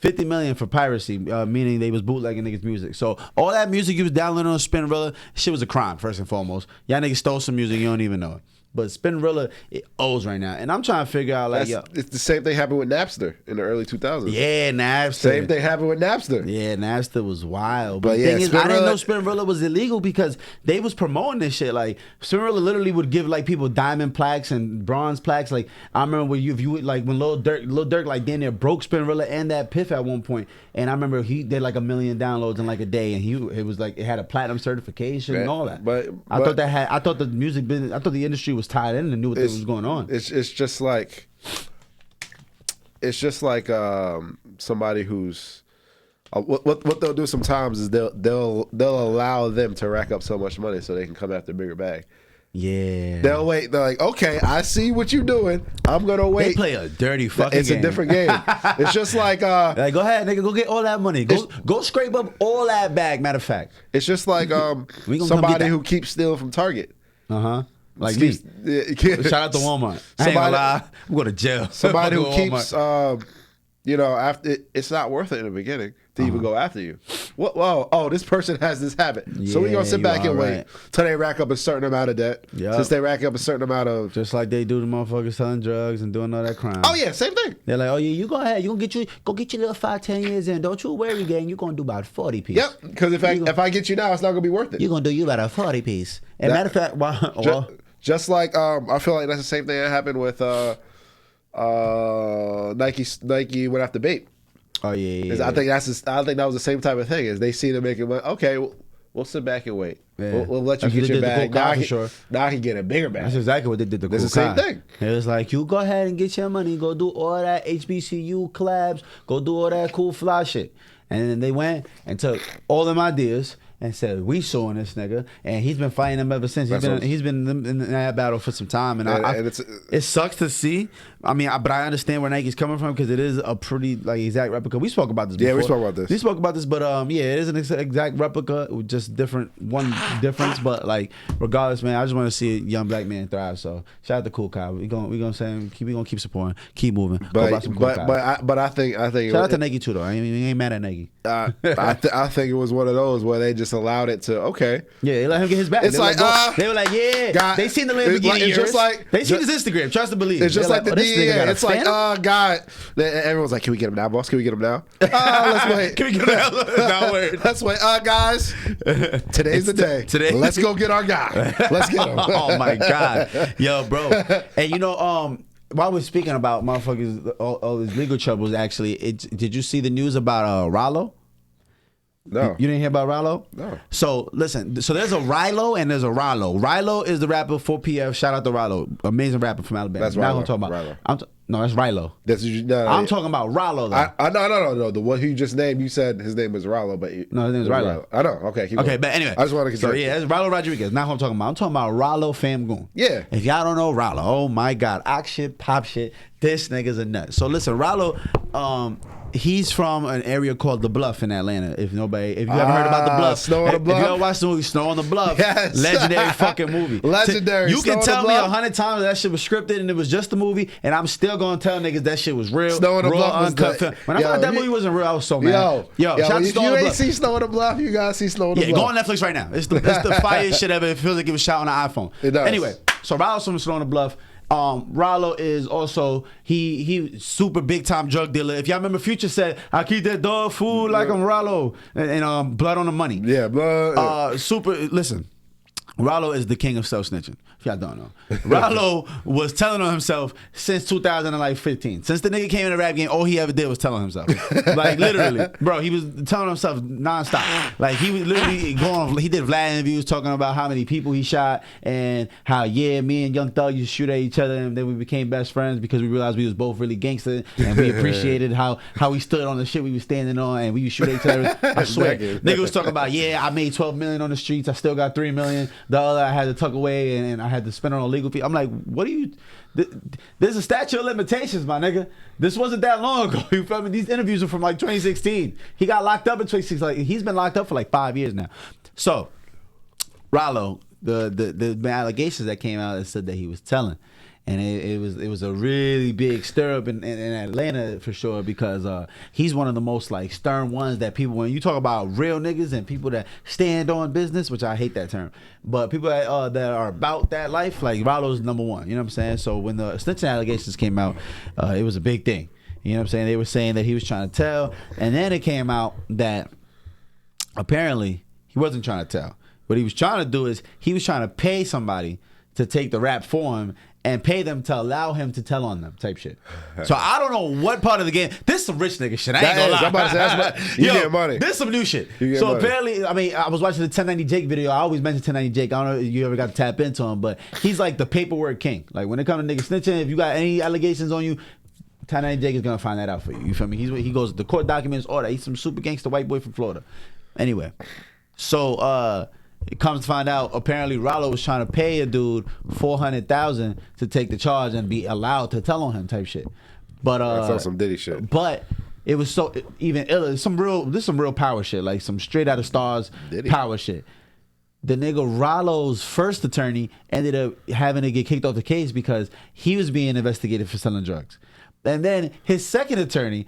Speaker 1: $50 million for piracy, meaning they was bootlegging niggas' music. So all that music you was downloading on Spinrilla, shit was a crime, first and foremost. Y'all niggas stole some music, you don't even know it. But Spinrilla, it owes right now. And I'm trying to figure out, like,
Speaker 2: it's the same thing happened with Napster in the early 2000s.
Speaker 1: Yeah, Napster.
Speaker 2: Same thing happened with Napster.
Speaker 1: Yeah, Napster was wild. But the thing is, I didn't know Spinrilla was illegal because they was promoting this shit. Like, Spinrilla literally would give, like, people diamond plaques and bronze plaques. Like, I remember when Lil Durk, like, damn near broke Spinrilla and that Piff at one point. And I remember he did, like, 1 million downloads in, like, a day. And it was, like, it had a platinum certification and all that. But I thought the music business, I thought the industry was tied in and knew what was going on.
Speaker 2: It's just like somebody who's what they'll do sometimes is they'll allow them to rack up so much money so they can come after a bigger bag.
Speaker 1: Yeah.
Speaker 2: They'll wait. They're like, okay, I see what you're doing. I'm gonna wait.
Speaker 1: They play a dirty fucking game.
Speaker 2: It's a different game. It's just like
Speaker 1: go ahead, nigga, go get all that money. Go scrape up all that bag, matter of fact.
Speaker 2: It's just like somebody who keeps stealing from Target.
Speaker 1: Like me. Shout out to Walmart. I ain't gonna lie, I'm going to jail.
Speaker 2: Somebody who keeps, after it's not worth it in the beginning to even go after you. This person has this habit. So we're going to sit back and wait till they rack up a certain amount of debt. Yep. Since they rack up a certain amount of...
Speaker 1: Just like they do the motherfuckers selling drugs and doing all that crime.
Speaker 2: Oh, yeah, same thing.
Speaker 1: They're like, oh, yeah, you go ahead. You go get your little 5-10 years in. Don't you worry, gang. You're going to do about 40 piece.
Speaker 2: Yep, because if I get you now, it's not going to be worth it.
Speaker 1: You're going to do you about a 40 piece. And matter of fact,
Speaker 2: just like I feel like that's the same thing that happened with Nike went after Bape.
Speaker 1: Oh yeah.
Speaker 2: I think that was the same type of thing. Is they see them making money. Okay, we'll sit back and wait. Yeah. We'll let you get your bag. Now I can get a bigger bag.
Speaker 1: That's exactly what they did.
Speaker 2: It's the same thing.
Speaker 1: It was like, you go ahead and get your money. Go do all that HBCU collabs. Go do all that cool fly shit. And then they went and took all them ideas and said, we suing this nigga. And he's been fighting them ever since. He's been in that battle for some time. And it sucks to see. I mean, but I understand where Nike's coming from because it is a pretty exact replica. We spoke about this before.
Speaker 2: Yeah, we spoke about this.
Speaker 1: But yeah, it is an exact replica with just one difference. But like, regardless, man, I just want to see a young black man thrive. So shout out to Cool Kyle. We gonna say we gonna keep supporting, keep moving.
Speaker 2: But I think
Speaker 1: shout out to Nike too though. I ain't mad at Nike.
Speaker 2: I think it was one of those where they just allowed it to
Speaker 1: Yeah, they let him get his back.
Speaker 2: It's
Speaker 1: they were like, yeah.
Speaker 2: God,
Speaker 1: they seen the Lamborghini.
Speaker 2: It's just like
Speaker 1: they seen his Instagram. Trust to believe.
Speaker 2: It's just like the DEA. It's like, God. Everyone's like, can we get him now, boss? Can we get him now? Let's wait.
Speaker 1: Can we get him now? Now wait.
Speaker 2: Let's wait. Guys, today's the day. Today, let's go get our guy. Let's get him.
Speaker 1: Oh my God, yo, bro. And you know, while we're speaking about motherfuckers, all these legal troubles, actually, did you see the news about Rallo?
Speaker 2: No.
Speaker 1: You didn't hear about Rallo?
Speaker 2: No.
Speaker 1: So listen, so there's a Rallo and there's a Rallo. Rallo is the rapper for PF. Shout out to Rallo, amazing rapper from Alabama.
Speaker 2: That's
Speaker 1: Rallo.
Speaker 2: I'm talking about.
Speaker 1: No, that's Rallo. I'm talking about Rallo though.
Speaker 2: No. The one who you just named, you said his name was Rallo, but
Speaker 1: no, his name is Rallo.
Speaker 2: I know. Okay. Keep going.
Speaker 1: But anyway,
Speaker 2: I just want to
Speaker 1: continue. So yeah, it's Rallo Rodriguez. Not who I'm talking about. I'm talking about Rallo Famgoon.
Speaker 2: Yeah.
Speaker 1: If y'all don't know Rallo, oh my God, ox shit, pop shit. This nigga's a nut. So listen, Rallo, he's from an area called The Bluff in Atlanta. If you haven't heard about The Bluff,
Speaker 2: Snow on the Bluff.
Speaker 1: If you ever watched the movie Snow on the Bluff,
Speaker 2: yes.
Speaker 1: Legendary fucking movie.
Speaker 2: Legendary.
Speaker 1: You can tell me 100 times that shit was scripted and it was just a movie, and I'm still gonna tell niggas that shit was real.
Speaker 2: Snow on the Bluff
Speaker 1: uncut film. When I thought that movie wasn't real, I was so mad. Yo, shout out to Snow on the Bluff.
Speaker 2: If you ain't see Snow on the Bluff, you gotta see Snow on the Bluff.
Speaker 1: Yeah, go on Netflix right now. It's the fire shit ever. It feels like it was shot on an iPhone.
Speaker 2: It does.
Speaker 1: Anyway, so Rallo's from Snow on the Bluff. Rallo is also he super big time drug dealer. If y'all remember, Future said, "I keep that dog food like I'm Rallo," and Blood on the Money.
Speaker 2: Yeah, blood.
Speaker 1: Super. Listen, Rallo is the king of self-snitching, if y'all don't know. Rallo was telling on himself since 2015. Since the nigga came in the rap game, all he ever did was telling himself. Like, literally. Bro, he was telling himself nonstop. Like, he was literally going, he did Vlad interviews talking about how many people he shot and how, me and Young Thug used to shoot at each other, and then we became best friends because we realized we was both really gangster, and we appreciated how we stood on the shit we was standing on, and we used to shoot at each other. I swear. Nigga was talking about, I made 12 million on the streets, I still got 3 million. The other I had to tuck away and I had to spend it on legal fee. I'm like, what are you? There's a statute of limitations, my nigga. This wasn't that long ago. You feel me? These interviews are from like 2016. He got locked up in 2016. Like, he's been locked up for like 5 years now. So, Rallo, the allegations that came out that said that he was telling. And it was a really big stir up in Atlanta for sure, because he's one of the most like stern ones that people, when you talk about real niggas and people that stand on business, which I hate that term, but people that are about that life, like Rallo's number one. You know what I'm saying? So when the snitching allegations came out, it was a big thing. You know what I'm saying? They were saying that he was trying to tell, and then it came out that apparently he wasn't trying to tell. What he was trying to do is he was trying to pay somebody to take the rap for him and pay them to allow him to tell on them, type shit. So I don't know what part of the game. This is some rich nigga shit. I ain't gonna lie.
Speaker 2: I'm about to say, that's you get money.
Speaker 1: This is some new shit.
Speaker 2: So
Speaker 1: apparently, I mean, I was watching the 1090 Jake video. I always mention 1090 Jake. I don't know if you ever got to tap into him, but he's like the paperwork king. Like, when it comes to niggas snitching, if you got any allegations on you, 1090 Jake is gonna find that out for you. You feel me? He goes to the court documents, all that. He's some super gangster white boy from Florida. Anyway, so it comes to find out, apparently Rallo was trying to pay a dude $400,000 to take the charge and be allowed to tell on him, type shit. But
Speaker 2: that's some Diddy shit.
Speaker 1: But it was so even iller. Some real power shit, like some straight out of Stars Diddy power shit. The nigga Rallo's first attorney ended up having to get kicked off the case because he was being investigated for selling drugs, and then his second attorney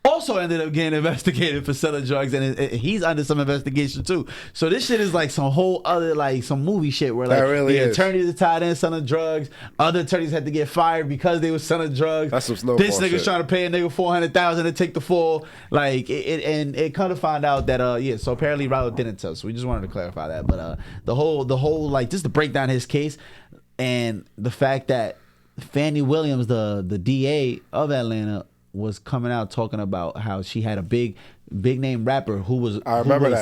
Speaker 1: also ended up getting investigated for selling drugs, and he's under some investigation too. So this shit is like some whole other, like some movie shit where like attorneys are tied in selling drugs, other attorneys had to get fired because they were selling drugs.
Speaker 2: That's some snowball
Speaker 1: This nigga's
Speaker 2: shit.
Speaker 1: trying to pay a nigga $400,000 to take the fall. Like it kind of found out that so apparently Rallo didn't tell. So we just wanted to clarify that. But the whole like, just to break down his case and the fact that Fannie Williams, the DA of Atlanta, was coming out talking about how she had a big name rapper who was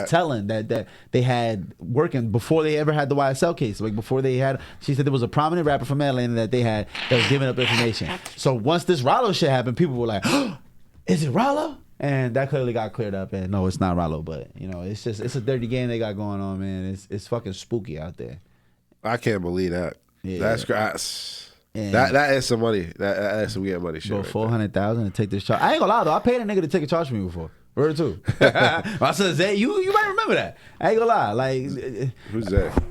Speaker 1: telling that they had working before they ever had the YSL case. Like, before they had, she said there was a prominent rapper from Atlanta that they had that was giving up information. So once this Rallo shit happened, people were like, oh, is it Rallo? And that clearly got cleared up. And no, it's not Rallo, but it's a dirty game they got going on, man. It's fucking spooky out there.
Speaker 2: I can't believe that.
Speaker 1: Yeah.
Speaker 2: That's that is some money. That is some weird money shit.
Speaker 1: Bro, $400,000 to take this charge. I ain't gonna lie though. I paid a nigga to take a charge for me before. Word too. My son Zay, you might remember that. I ain't gonna lie. Like,
Speaker 2: who's that?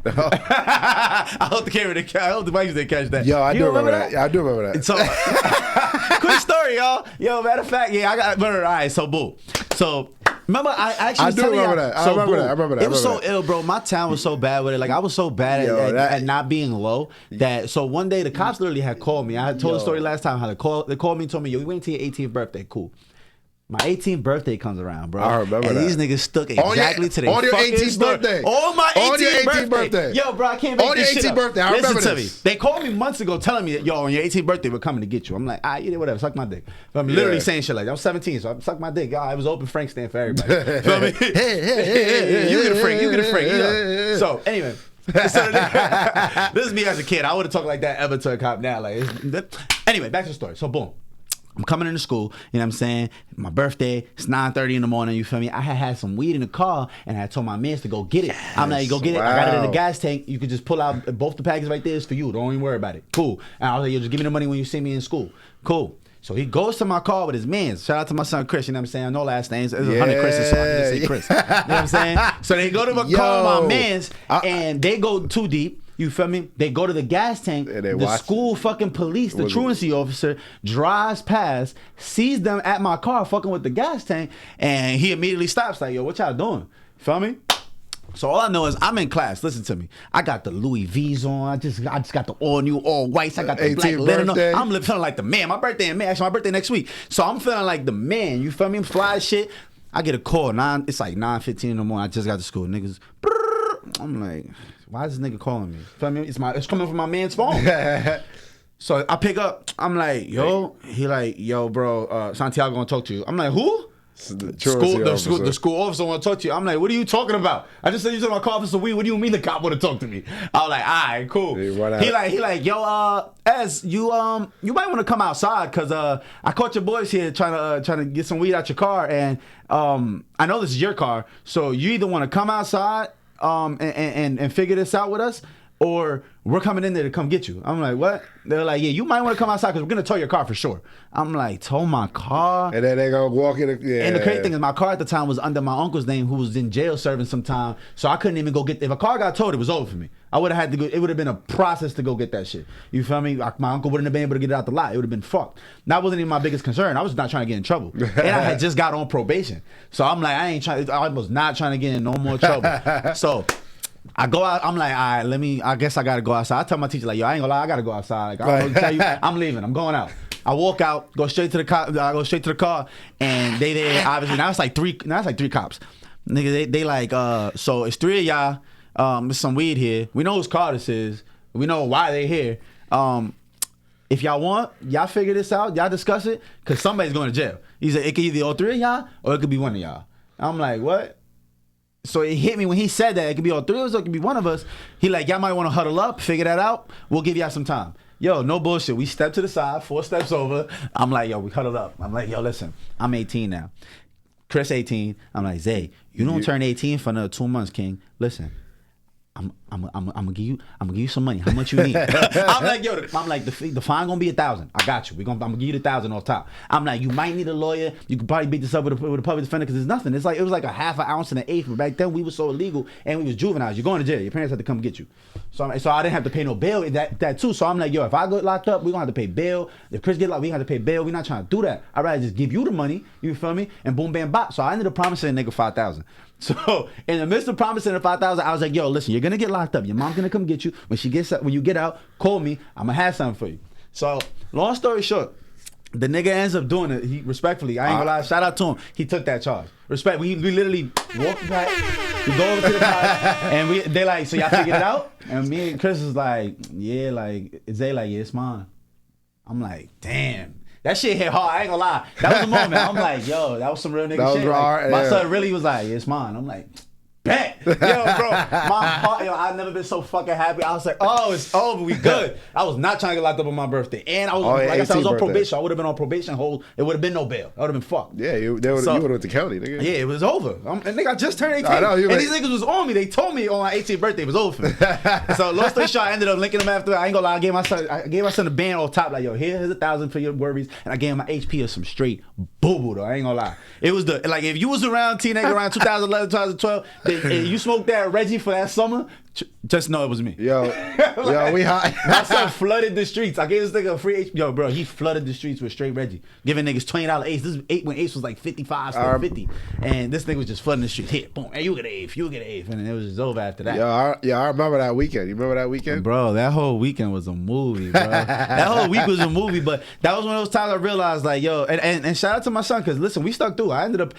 Speaker 1: I hope the mics didn't catch that.
Speaker 2: Yo, I do remember that. Yeah, I do remember that.
Speaker 1: So, quick story, y'all. Yo, matter of fact, I got. All right, so boom. So. Remember, I do remember that. I remember that. It was so ill, bro. My town was so bad with it. Like, I was so bad at not being low that. So one day the cops literally had called me. I had told the story last time how they called me and told me, yo, you wait until your 18th birthday. Cool. My 18th birthday comes around, bro.
Speaker 2: I remember
Speaker 1: and
Speaker 2: that.
Speaker 1: these niggas stuck exactly to their
Speaker 2: on your
Speaker 1: fucking
Speaker 2: 18th birthday.
Speaker 1: On my 18th birthday. Yo, bro, I can't make this shit up.
Speaker 2: On your 18th birthday, I remember this.
Speaker 1: Listen to me. They called me months ago telling me, yo, on your 18th birthday, we're coming to get you. I'm like, you know, whatever, suck my dick. But I'm literally saying shit like that. I was 17, so I suck my dick. I was open Frank stand for everybody. Feel me? Hey, you get a Frank. You know? So, anyway. This is me as a kid. I would have talked like that ever to a cop now. Like, anyway, back to the story. So, boom. I'm coming into school, you know what I'm saying? My birthday, it's 9:30 in the morning, you feel me? I had some weed in the car, and I told my mans to go get it. Yes, I'm like, go get it. I got it in the gas tank. You could just pull out both the packages right there. It's for you. Don't even worry about it. Cool. And I was like, yo, just give me the money when you see me in school. Cool. So he goes to my car with his mans. Shout out to my son Chris, you know what I'm saying? I know last names. There's 100 Chris's, so I can just say Chris. You know what I'm saying? So they go to my car with my mans, and they go too deep. You feel me? They go to the gas tank. The school fucking police, the truancy officer, drives past, sees them at my car fucking with the gas tank, and he immediately stops like, yo, what y'all doing? Feel me? So all I know is I'm in class. Listen to me. I got the Louis V's on. I just got the all new, all whites. I got the black linen on. I'm feeling like the man. My birthday in May. Actually, my birthday next week. So I'm feeling like the man. You feel me? Fly shit. I get a call. It's like 9:15 in the morning. I just got to school. Niggas. I'm like, why is this nigga calling me? Feel me? It's coming from my man's phone. So I pick up. I'm like, yo. He like, yo, bro. Santiago gonna talk to you. I'm like, who? The school officer want to talk to you. I'm like, what are you talking about? I just said you took my car officer weed. What do you mean the cop want to talk to me? I was like, all right, cool. He like, yo, Ez, you might want to come outside because I caught your boys here trying to get some weed out your car, and I know this is your car, so you either want to come outside and figure this out with us, or we're coming in there to come get you. I'm like, what? They're like, yeah, you might want to come outside because we're going to tow your car for sure. I'm like, tow my car?
Speaker 2: And then they going to walk in.
Speaker 1: And the crazy thing is my car at the time was under my uncle's name, who was in jail serving some time. So I couldn't even go get, if a car got towed, it was over for me. I would have had to go, it would have been a process to go get that shit. You feel me? My uncle wouldn't have been able to get it out the lot. It would have been fucked. That wasn't even my biggest concern. I was not trying to get in trouble. And I had just got on probation. So I'm like, I was not trying to get in no more trouble. So I go out, I'm like, all right, I guess I gotta go outside. I tell my teacher, like, yo, I ain't gonna lie, I gotta go outside. Like, I'm gonna tell you, I'm leaving, I'm going out. I walk out, go straight to the car, and they obviously, now it's like three cops. Nigga, they like, so it's three of y'all, there's some weed here. We know whose car this is. We know why they here. If y'all want, y'all figure this out, y'all discuss it, because somebody's going to jail. He said, it could either all three of y'all, or it could be one of y'all. I'm like, what? So it hit me when he said that. It could be all three of us, or it could be one of us. He like, y'all might want to huddle up, figure that out. We'll give y'all some time. Yo, no bullshit. We step to the side, 4 steps over. I'm like, yo, we huddled up. I'm like, yo, listen, I'm 18 now. Chris 18. I'm like, Zay, you don't turn 18 for another 2 months, King. Listen, I'm gonna give you some money. How much you need? I'm like, yo, the fine gonna be 1,000. I got you. I'm gonna give you the 1,000 off top. I'm like, you might need a lawyer. You could probably beat this up with a public defender because it's nothing. It's like, it was like a half an ounce and an eighth. But back then we were so illegal and we was juveniles. You're going to jail. Your parents had to come get you. So I didn't have to pay no bail that too. So I'm like, yo, if I get locked up, we gonna have to pay bail. If Chris get locked, we gonna have to pay bail. We're not trying to do that. I'd rather just give you the money. You feel me? And boom, bam, bop. So I ended up promising a nigga 5,000. So in the midst of promising the 5,000, I was like, yo, listen, you're gonna get locked up. Your mom's gonna come get you. When you get out, call me. I'm gonna have something for you. So long story short, the nigga ends up doing it. He respectfully, I ain't gonna lie, shout out to him. He took that charge. Respect. We literally walked back. We go over to the car and they like, so y'all figured it out? And me and Chris is like, yeah, like Zay like, yeah, it's mine. I'm like, damn. That shit hit hard. I ain't gonna lie. That was a moment. I'm like, yo, that was some real nigga shit. Like, my son really was like, it's mine. I'm like, bet. Yo, bro, my heart, I've never been so fucking happy. I was like, oh, it's over. We good. I was not trying to get locked up on my birthday. And I was, like I said, I was on probation. I would have been on probation hold. It would have been no bail. I would have been fucked.
Speaker 2: Yeah, you would have went to county, nigga.
Speaker 1: Yeah, it was over. And nigga, I just turned 18. I know, and these niggas was on me. They told me on my 18th birthday it was over for me. So long story short, I ended up linking them after. I ain't gonna lie. I gave my son a band on top, like, yo, here's 1,000 for your worries. And I gave him my HP of some straight boo-boo, though. I ain't gonna lie. It was like, if you was around, teenager, around 2011, 2012, and you smoked that Reggie for that summer, just know it was me.
Speaker 2: Yo, we hot.
Speaker 1: My son flooded the streets. I gave this nigga a free HP. Yo, bro, he flooded the streets with straight Reggie, giving niggas $20 Ace. This was when Ace was like 55, still 50, and this nigga was just flooding the streets. Here, boom, hey, you get an eighth, and it was just over after that.
Speaker 2: I remember that weekend. You remember that weekend,
Speaker 1: bro? That whole weekend was a movie, bro. That whole week was a movie. But that was one of those times I realized, like, yo, and shout out to my son, because listen, we stuck through. I ended up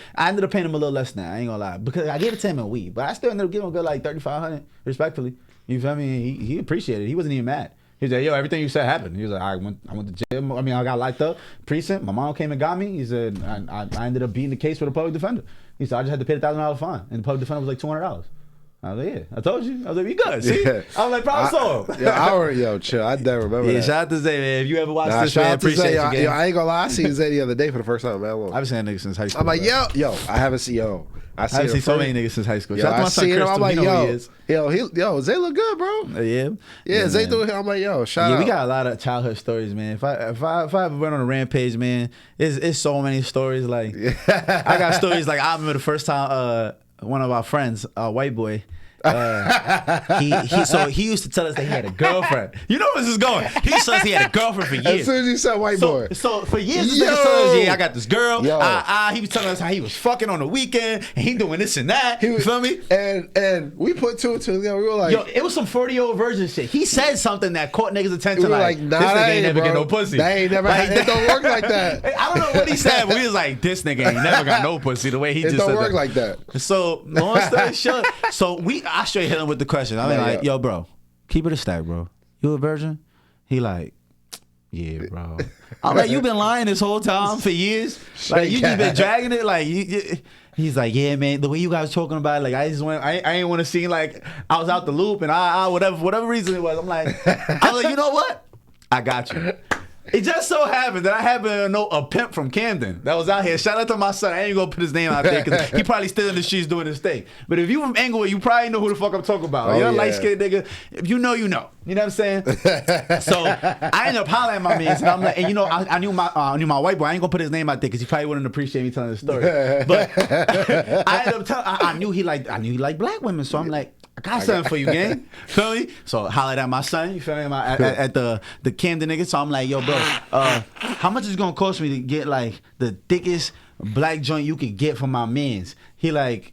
Speaker 1: paying him a little less now. I ain't gonna lie, because I gave it to him in weed, but I still ended up giving him a good like 3,500, respectfully. You feel me? He appreciated it. He wasn't even mad. He was like, yo, everything you said happened. He was like, I went to jail. I mean, I got locked up. Precinct. My mom came and got me. He said, I ended up beating the case with a public defender. He said, I just had to pay the $1,000 fine. And the public defender was like $200. I was like, yeah, I told you. I was like, we good. See? Yeah. I was like, problem solved.
Speaker 2: Chill. I never remember that.
Speaker 1: Shout out to Zay, man. If you ever watch this, man, I appreciate you.
Speaker 2: I ain't gonna lie. I seen Zay the other day for the first time, man.
Speaker 1: I've been seeing that nigga since high school.
Speaker 2: I'm like, yo, I haven't seen, I haven't
Speaker 1: seen so many niggas since high school.
Speaker 2: Shout out to my son Chris. I'm like,
Speaker 1: yo,
Speaker 2: Zay look good, bro.
Speaker 1: Yeah,
Speaker 2: Zay do it. I'm like, yo, shout out.
Speaker 1: Yeah, we got a lot of childhood stories, man. If I ever went on a rampage, man, it's so many stories. Like, I got stories. Like, I remember the first time one of our friends, a white boy, he used to tell us that he had a girlfriend. You know where this is going. He used to tell us he had a girlfriend for years.
Speaker 2: As soon as you said white boy.
Speaker 1: So for years, this nigga told us, I got this girl. He was telling us how he was fucking on the weekend and he doing this and that. You feel me?
Speaker 2: And we put two and two together. We were like,
Speaker 1: yo, it was some 40-year-old virgin shit. He said something that caught niggas' attention. We were like, nah, this nigga ain't never get no pussy.
Speaker 2: That ain't never. It don't work like that.
Speaker 1: I don't know what he said, but we was like, this nigga ain't never got no pussy. The way he just said
Speaker 2: it don't work like that.
Speaker 1: So long story short, so
Speaker 3: I straight hit him with the question. I mean, like, yo, bro, keep it a stack, bro. You a virgin? He like, yeah, bro. I'm like, you been lying this whole time for years? Like, you just been dragging it? Like, he's like, yeah, man, the way you guys talking about it, like, I ain't want to seem like I was out the loop and I whatever reason it was. I was like, you know what? I got you. It just so happened that I happen to know a pimp from Camden that was out here. Shout out to my son. I ain't gonna put his name out there because he probably still in the streets doing his thing. But if you from Englewood, you probably know who the fuck I'm talking about. You're a light-skinned nigga. If you know, you know. You know what I'm saying? So I ended up hollering at my man, and I'm like, and you know, I knew my white boy. I ain't gonna put his name out there because he probably wouldn't appreciate me telling the story. But I ended up telling. I knew he liked black women, so I'm like, I got something for you, gang. Feel me? So I hollered at my son, you feel me? At the Camden nigga. So I'm like, yo, bro, how much is it gonna cost me to get like the thickest black joint you could get from my mans? He like,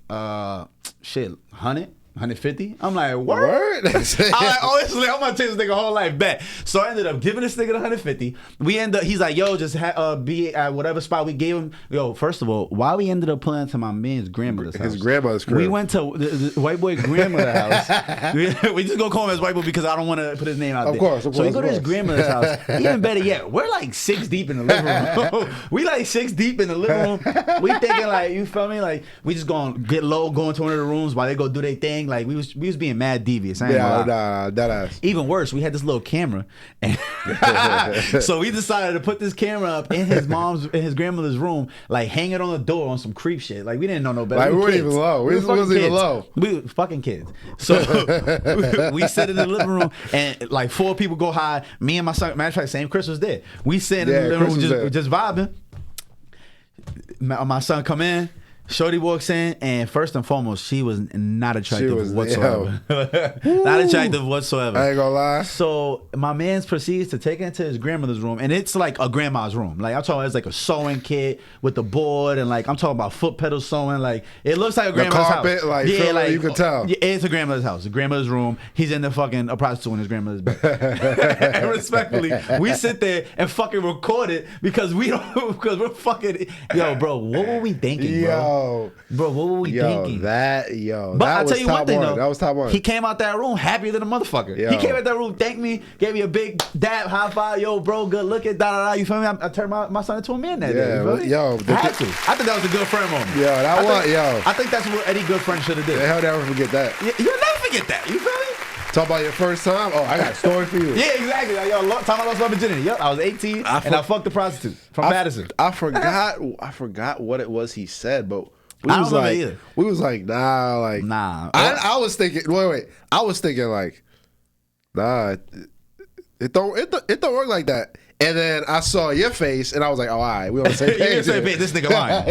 Speaker 3: shit, 100? 150? I'm like, word? I'm like, honestly, I'm gonna take this nigga whole life back. So I ended up giving this nigga the 150. He's like, yo, just be at whatever spot we gave him. Yo, first of all, why we ended up pulling to my man's grandmother's house?
Speaker 2: His grandmother's crib.
Speaker 3: We went to the white boy grandmother's house. We just gonna call him his white boy because I don't want to put his name out there. Of course. So we go to his grandmother's house. Even better yet, we're like 6 deep in the living room. We like 6 deep in the living room. We thinking like, you feel me? Like, we just gonna get low, go into one of the rooms while they go do their thing. Like, we was being mad devious.
Speaker 2: That ass.
Speaker 3: Even worse, we had this little camera, and so we decided to put this camera up in his grandmother's room, like hang it on the door on some creep shit. Like, we didn't know no better.
Speaker 2: Like, we weren't even low. We wasn't even low.
Speaker 3: We were fucking kids. So we sit in the living room, and like 4 people go hide. Me and my son. Matter of fact, same Chris was there. We sit in the living room just vibing. My son come in. Shorty walks in, and first and foremost, she was not attractive whatsoever. Not attractive whatsoever.
Speaker 2: I ain't gonna lie.
Speaker 3: So my man proceeds to take her into his grandmother's room, and it's like a grandma's room. Like, I'm talking about, it's like a sewing kit with the board, and like I'm talking about foot pedal sewing. Like, it looks like a grandmother's
Speaker 2: carpet,
Speaker 3: house.
Speaker 2: Like, yeah, like you can tell.
Speaker 3: Yeah, it's a grandmother's house. The grandmother's room. He's in there fucking a prostitute in his grandmother's bed. And respectfully, we sit there and fucking record it because we're fucking. Yo, bro, what were we thinking, bro? Bro, what were we thinking?
Speaker 2: But
Speaker 3: I'll tell you one thing, though.
Speaker 2: That was top one.
Speaker 3: He came out that room happier than a motherfucker. He came out that room, thanked me, gave me a big dab, high five. Yo, bro, good looking, da-da-da. You feel me? I turned my son into a man that day. You feel me?
Speaker 2: Yo.
Speaker 3: I had to. I think that was a good friend moment.
Speaker 2: I
Speaker 3: think that's what any good friend should have did.
Speaker 2: Hell, never forget that.
Speaker 3: You'll never forget that. You feel me?
Speaker 2: Talk about your first time. Oh, I got a story for you.
Speaker 3: Yeah, exactly. Like, yo, time I lost my virginity. Yep, I was 18 and I fucked the prostitute from Madison.
Speaker 2: I forgot what it was he said, but we
Speaker 3: I
Speaker 2: was
Speaker 3: don't
Speaker 2: like,
Speaker 3: either.
Speaker 2: We was like, nah. I was thinking. Wait. I was thinking like, nah. It don't work like that. And then I saw your face, and I was like, "Oh, all right, we on the same page."
Speaker 3: This nigga lying.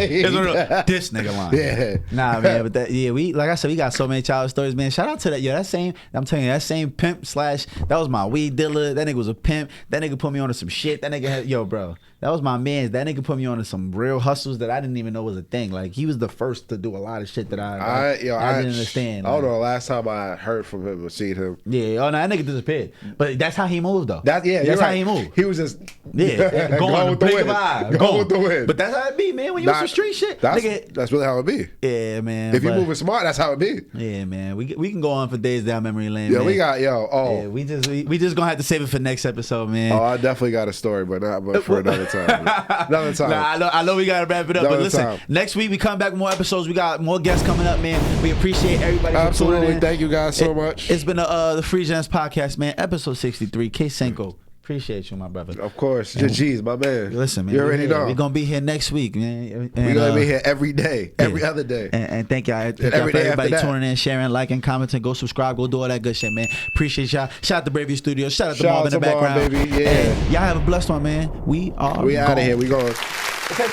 Speaker 3: This nigga lying.
Speaker 2: Yeah.
Speaker 3: Nah, man, but we like I said, we got so many childhood stories, man. Shout out to that. Yo, I'm telling you, that same pimp / that was my weed dealer. That nigga was a pimp. That nigga put me onto some shit. That nigga had, yo, bro. That was my man. That nigga put me onto some real hustles that I didn't even know was a thing. Like, he was the first to do a lot of shit that I didn't understand.
Speaker 2: I don't know. The last time I heard from him or seen him.
Speaker 3: Yeah. Oh no, that nigga disappeared. But that's how he moved, though.
Speaker 2: That's
Speaker 3: how he moved.
Speaker 2: He was just
Speaker 3: going with the wind.
Speaker 2: Going with the wind.
Speaker 3: But that's how it be, man. When you on some street shit,
Speaker 2: that's really how it be.
Speaker 3: Yeah, man.
Speaker 2: If you moving smart, that's how it be.
Speaker 3: Yeah, man. We can go on for days down memory lane.
Speaker 2: Yeah,
Speaker 3: man.
Speaker 2: we got
Speaker 3: Yeah, we just gonna have to save it for next episode, man.
Speaker 2: Oh, I definitely got a story, but for another time. Another time.
Speaker 3: Nah, I know we gotta wrap it up, but listen, next week we come back with more episodes. We got more guests coming up, man. We appreciate everybody for tuning in.
Speaker 2: Thank you guys so much.
Speaker 3: It's been the Free Gems podcast, man. Episode 63. K Senko. Appreciate you, my brother.
Speaker 2: Of course. GG's, my man.
Speaker 3: Listen, man.
Speaker 2: You already know.
Speaker 3: We're going to be here next week, man.
Speaker 2: We're going to be here every day. Every other day.
Speaker 3: And thank y'all. For everybody tuning in, sharing, liking, commenting. Go subscribe. Go do all that good shit, man. Appreciate y'all. Shout out to Bravey Studios. Shout out to Marv in the background.
Speaker 2: Baby. Yeah.
Speaker 3: And y'all have a blessed one, man. We out
Speaker 2: of here. We going.
Speaker 3: Okay,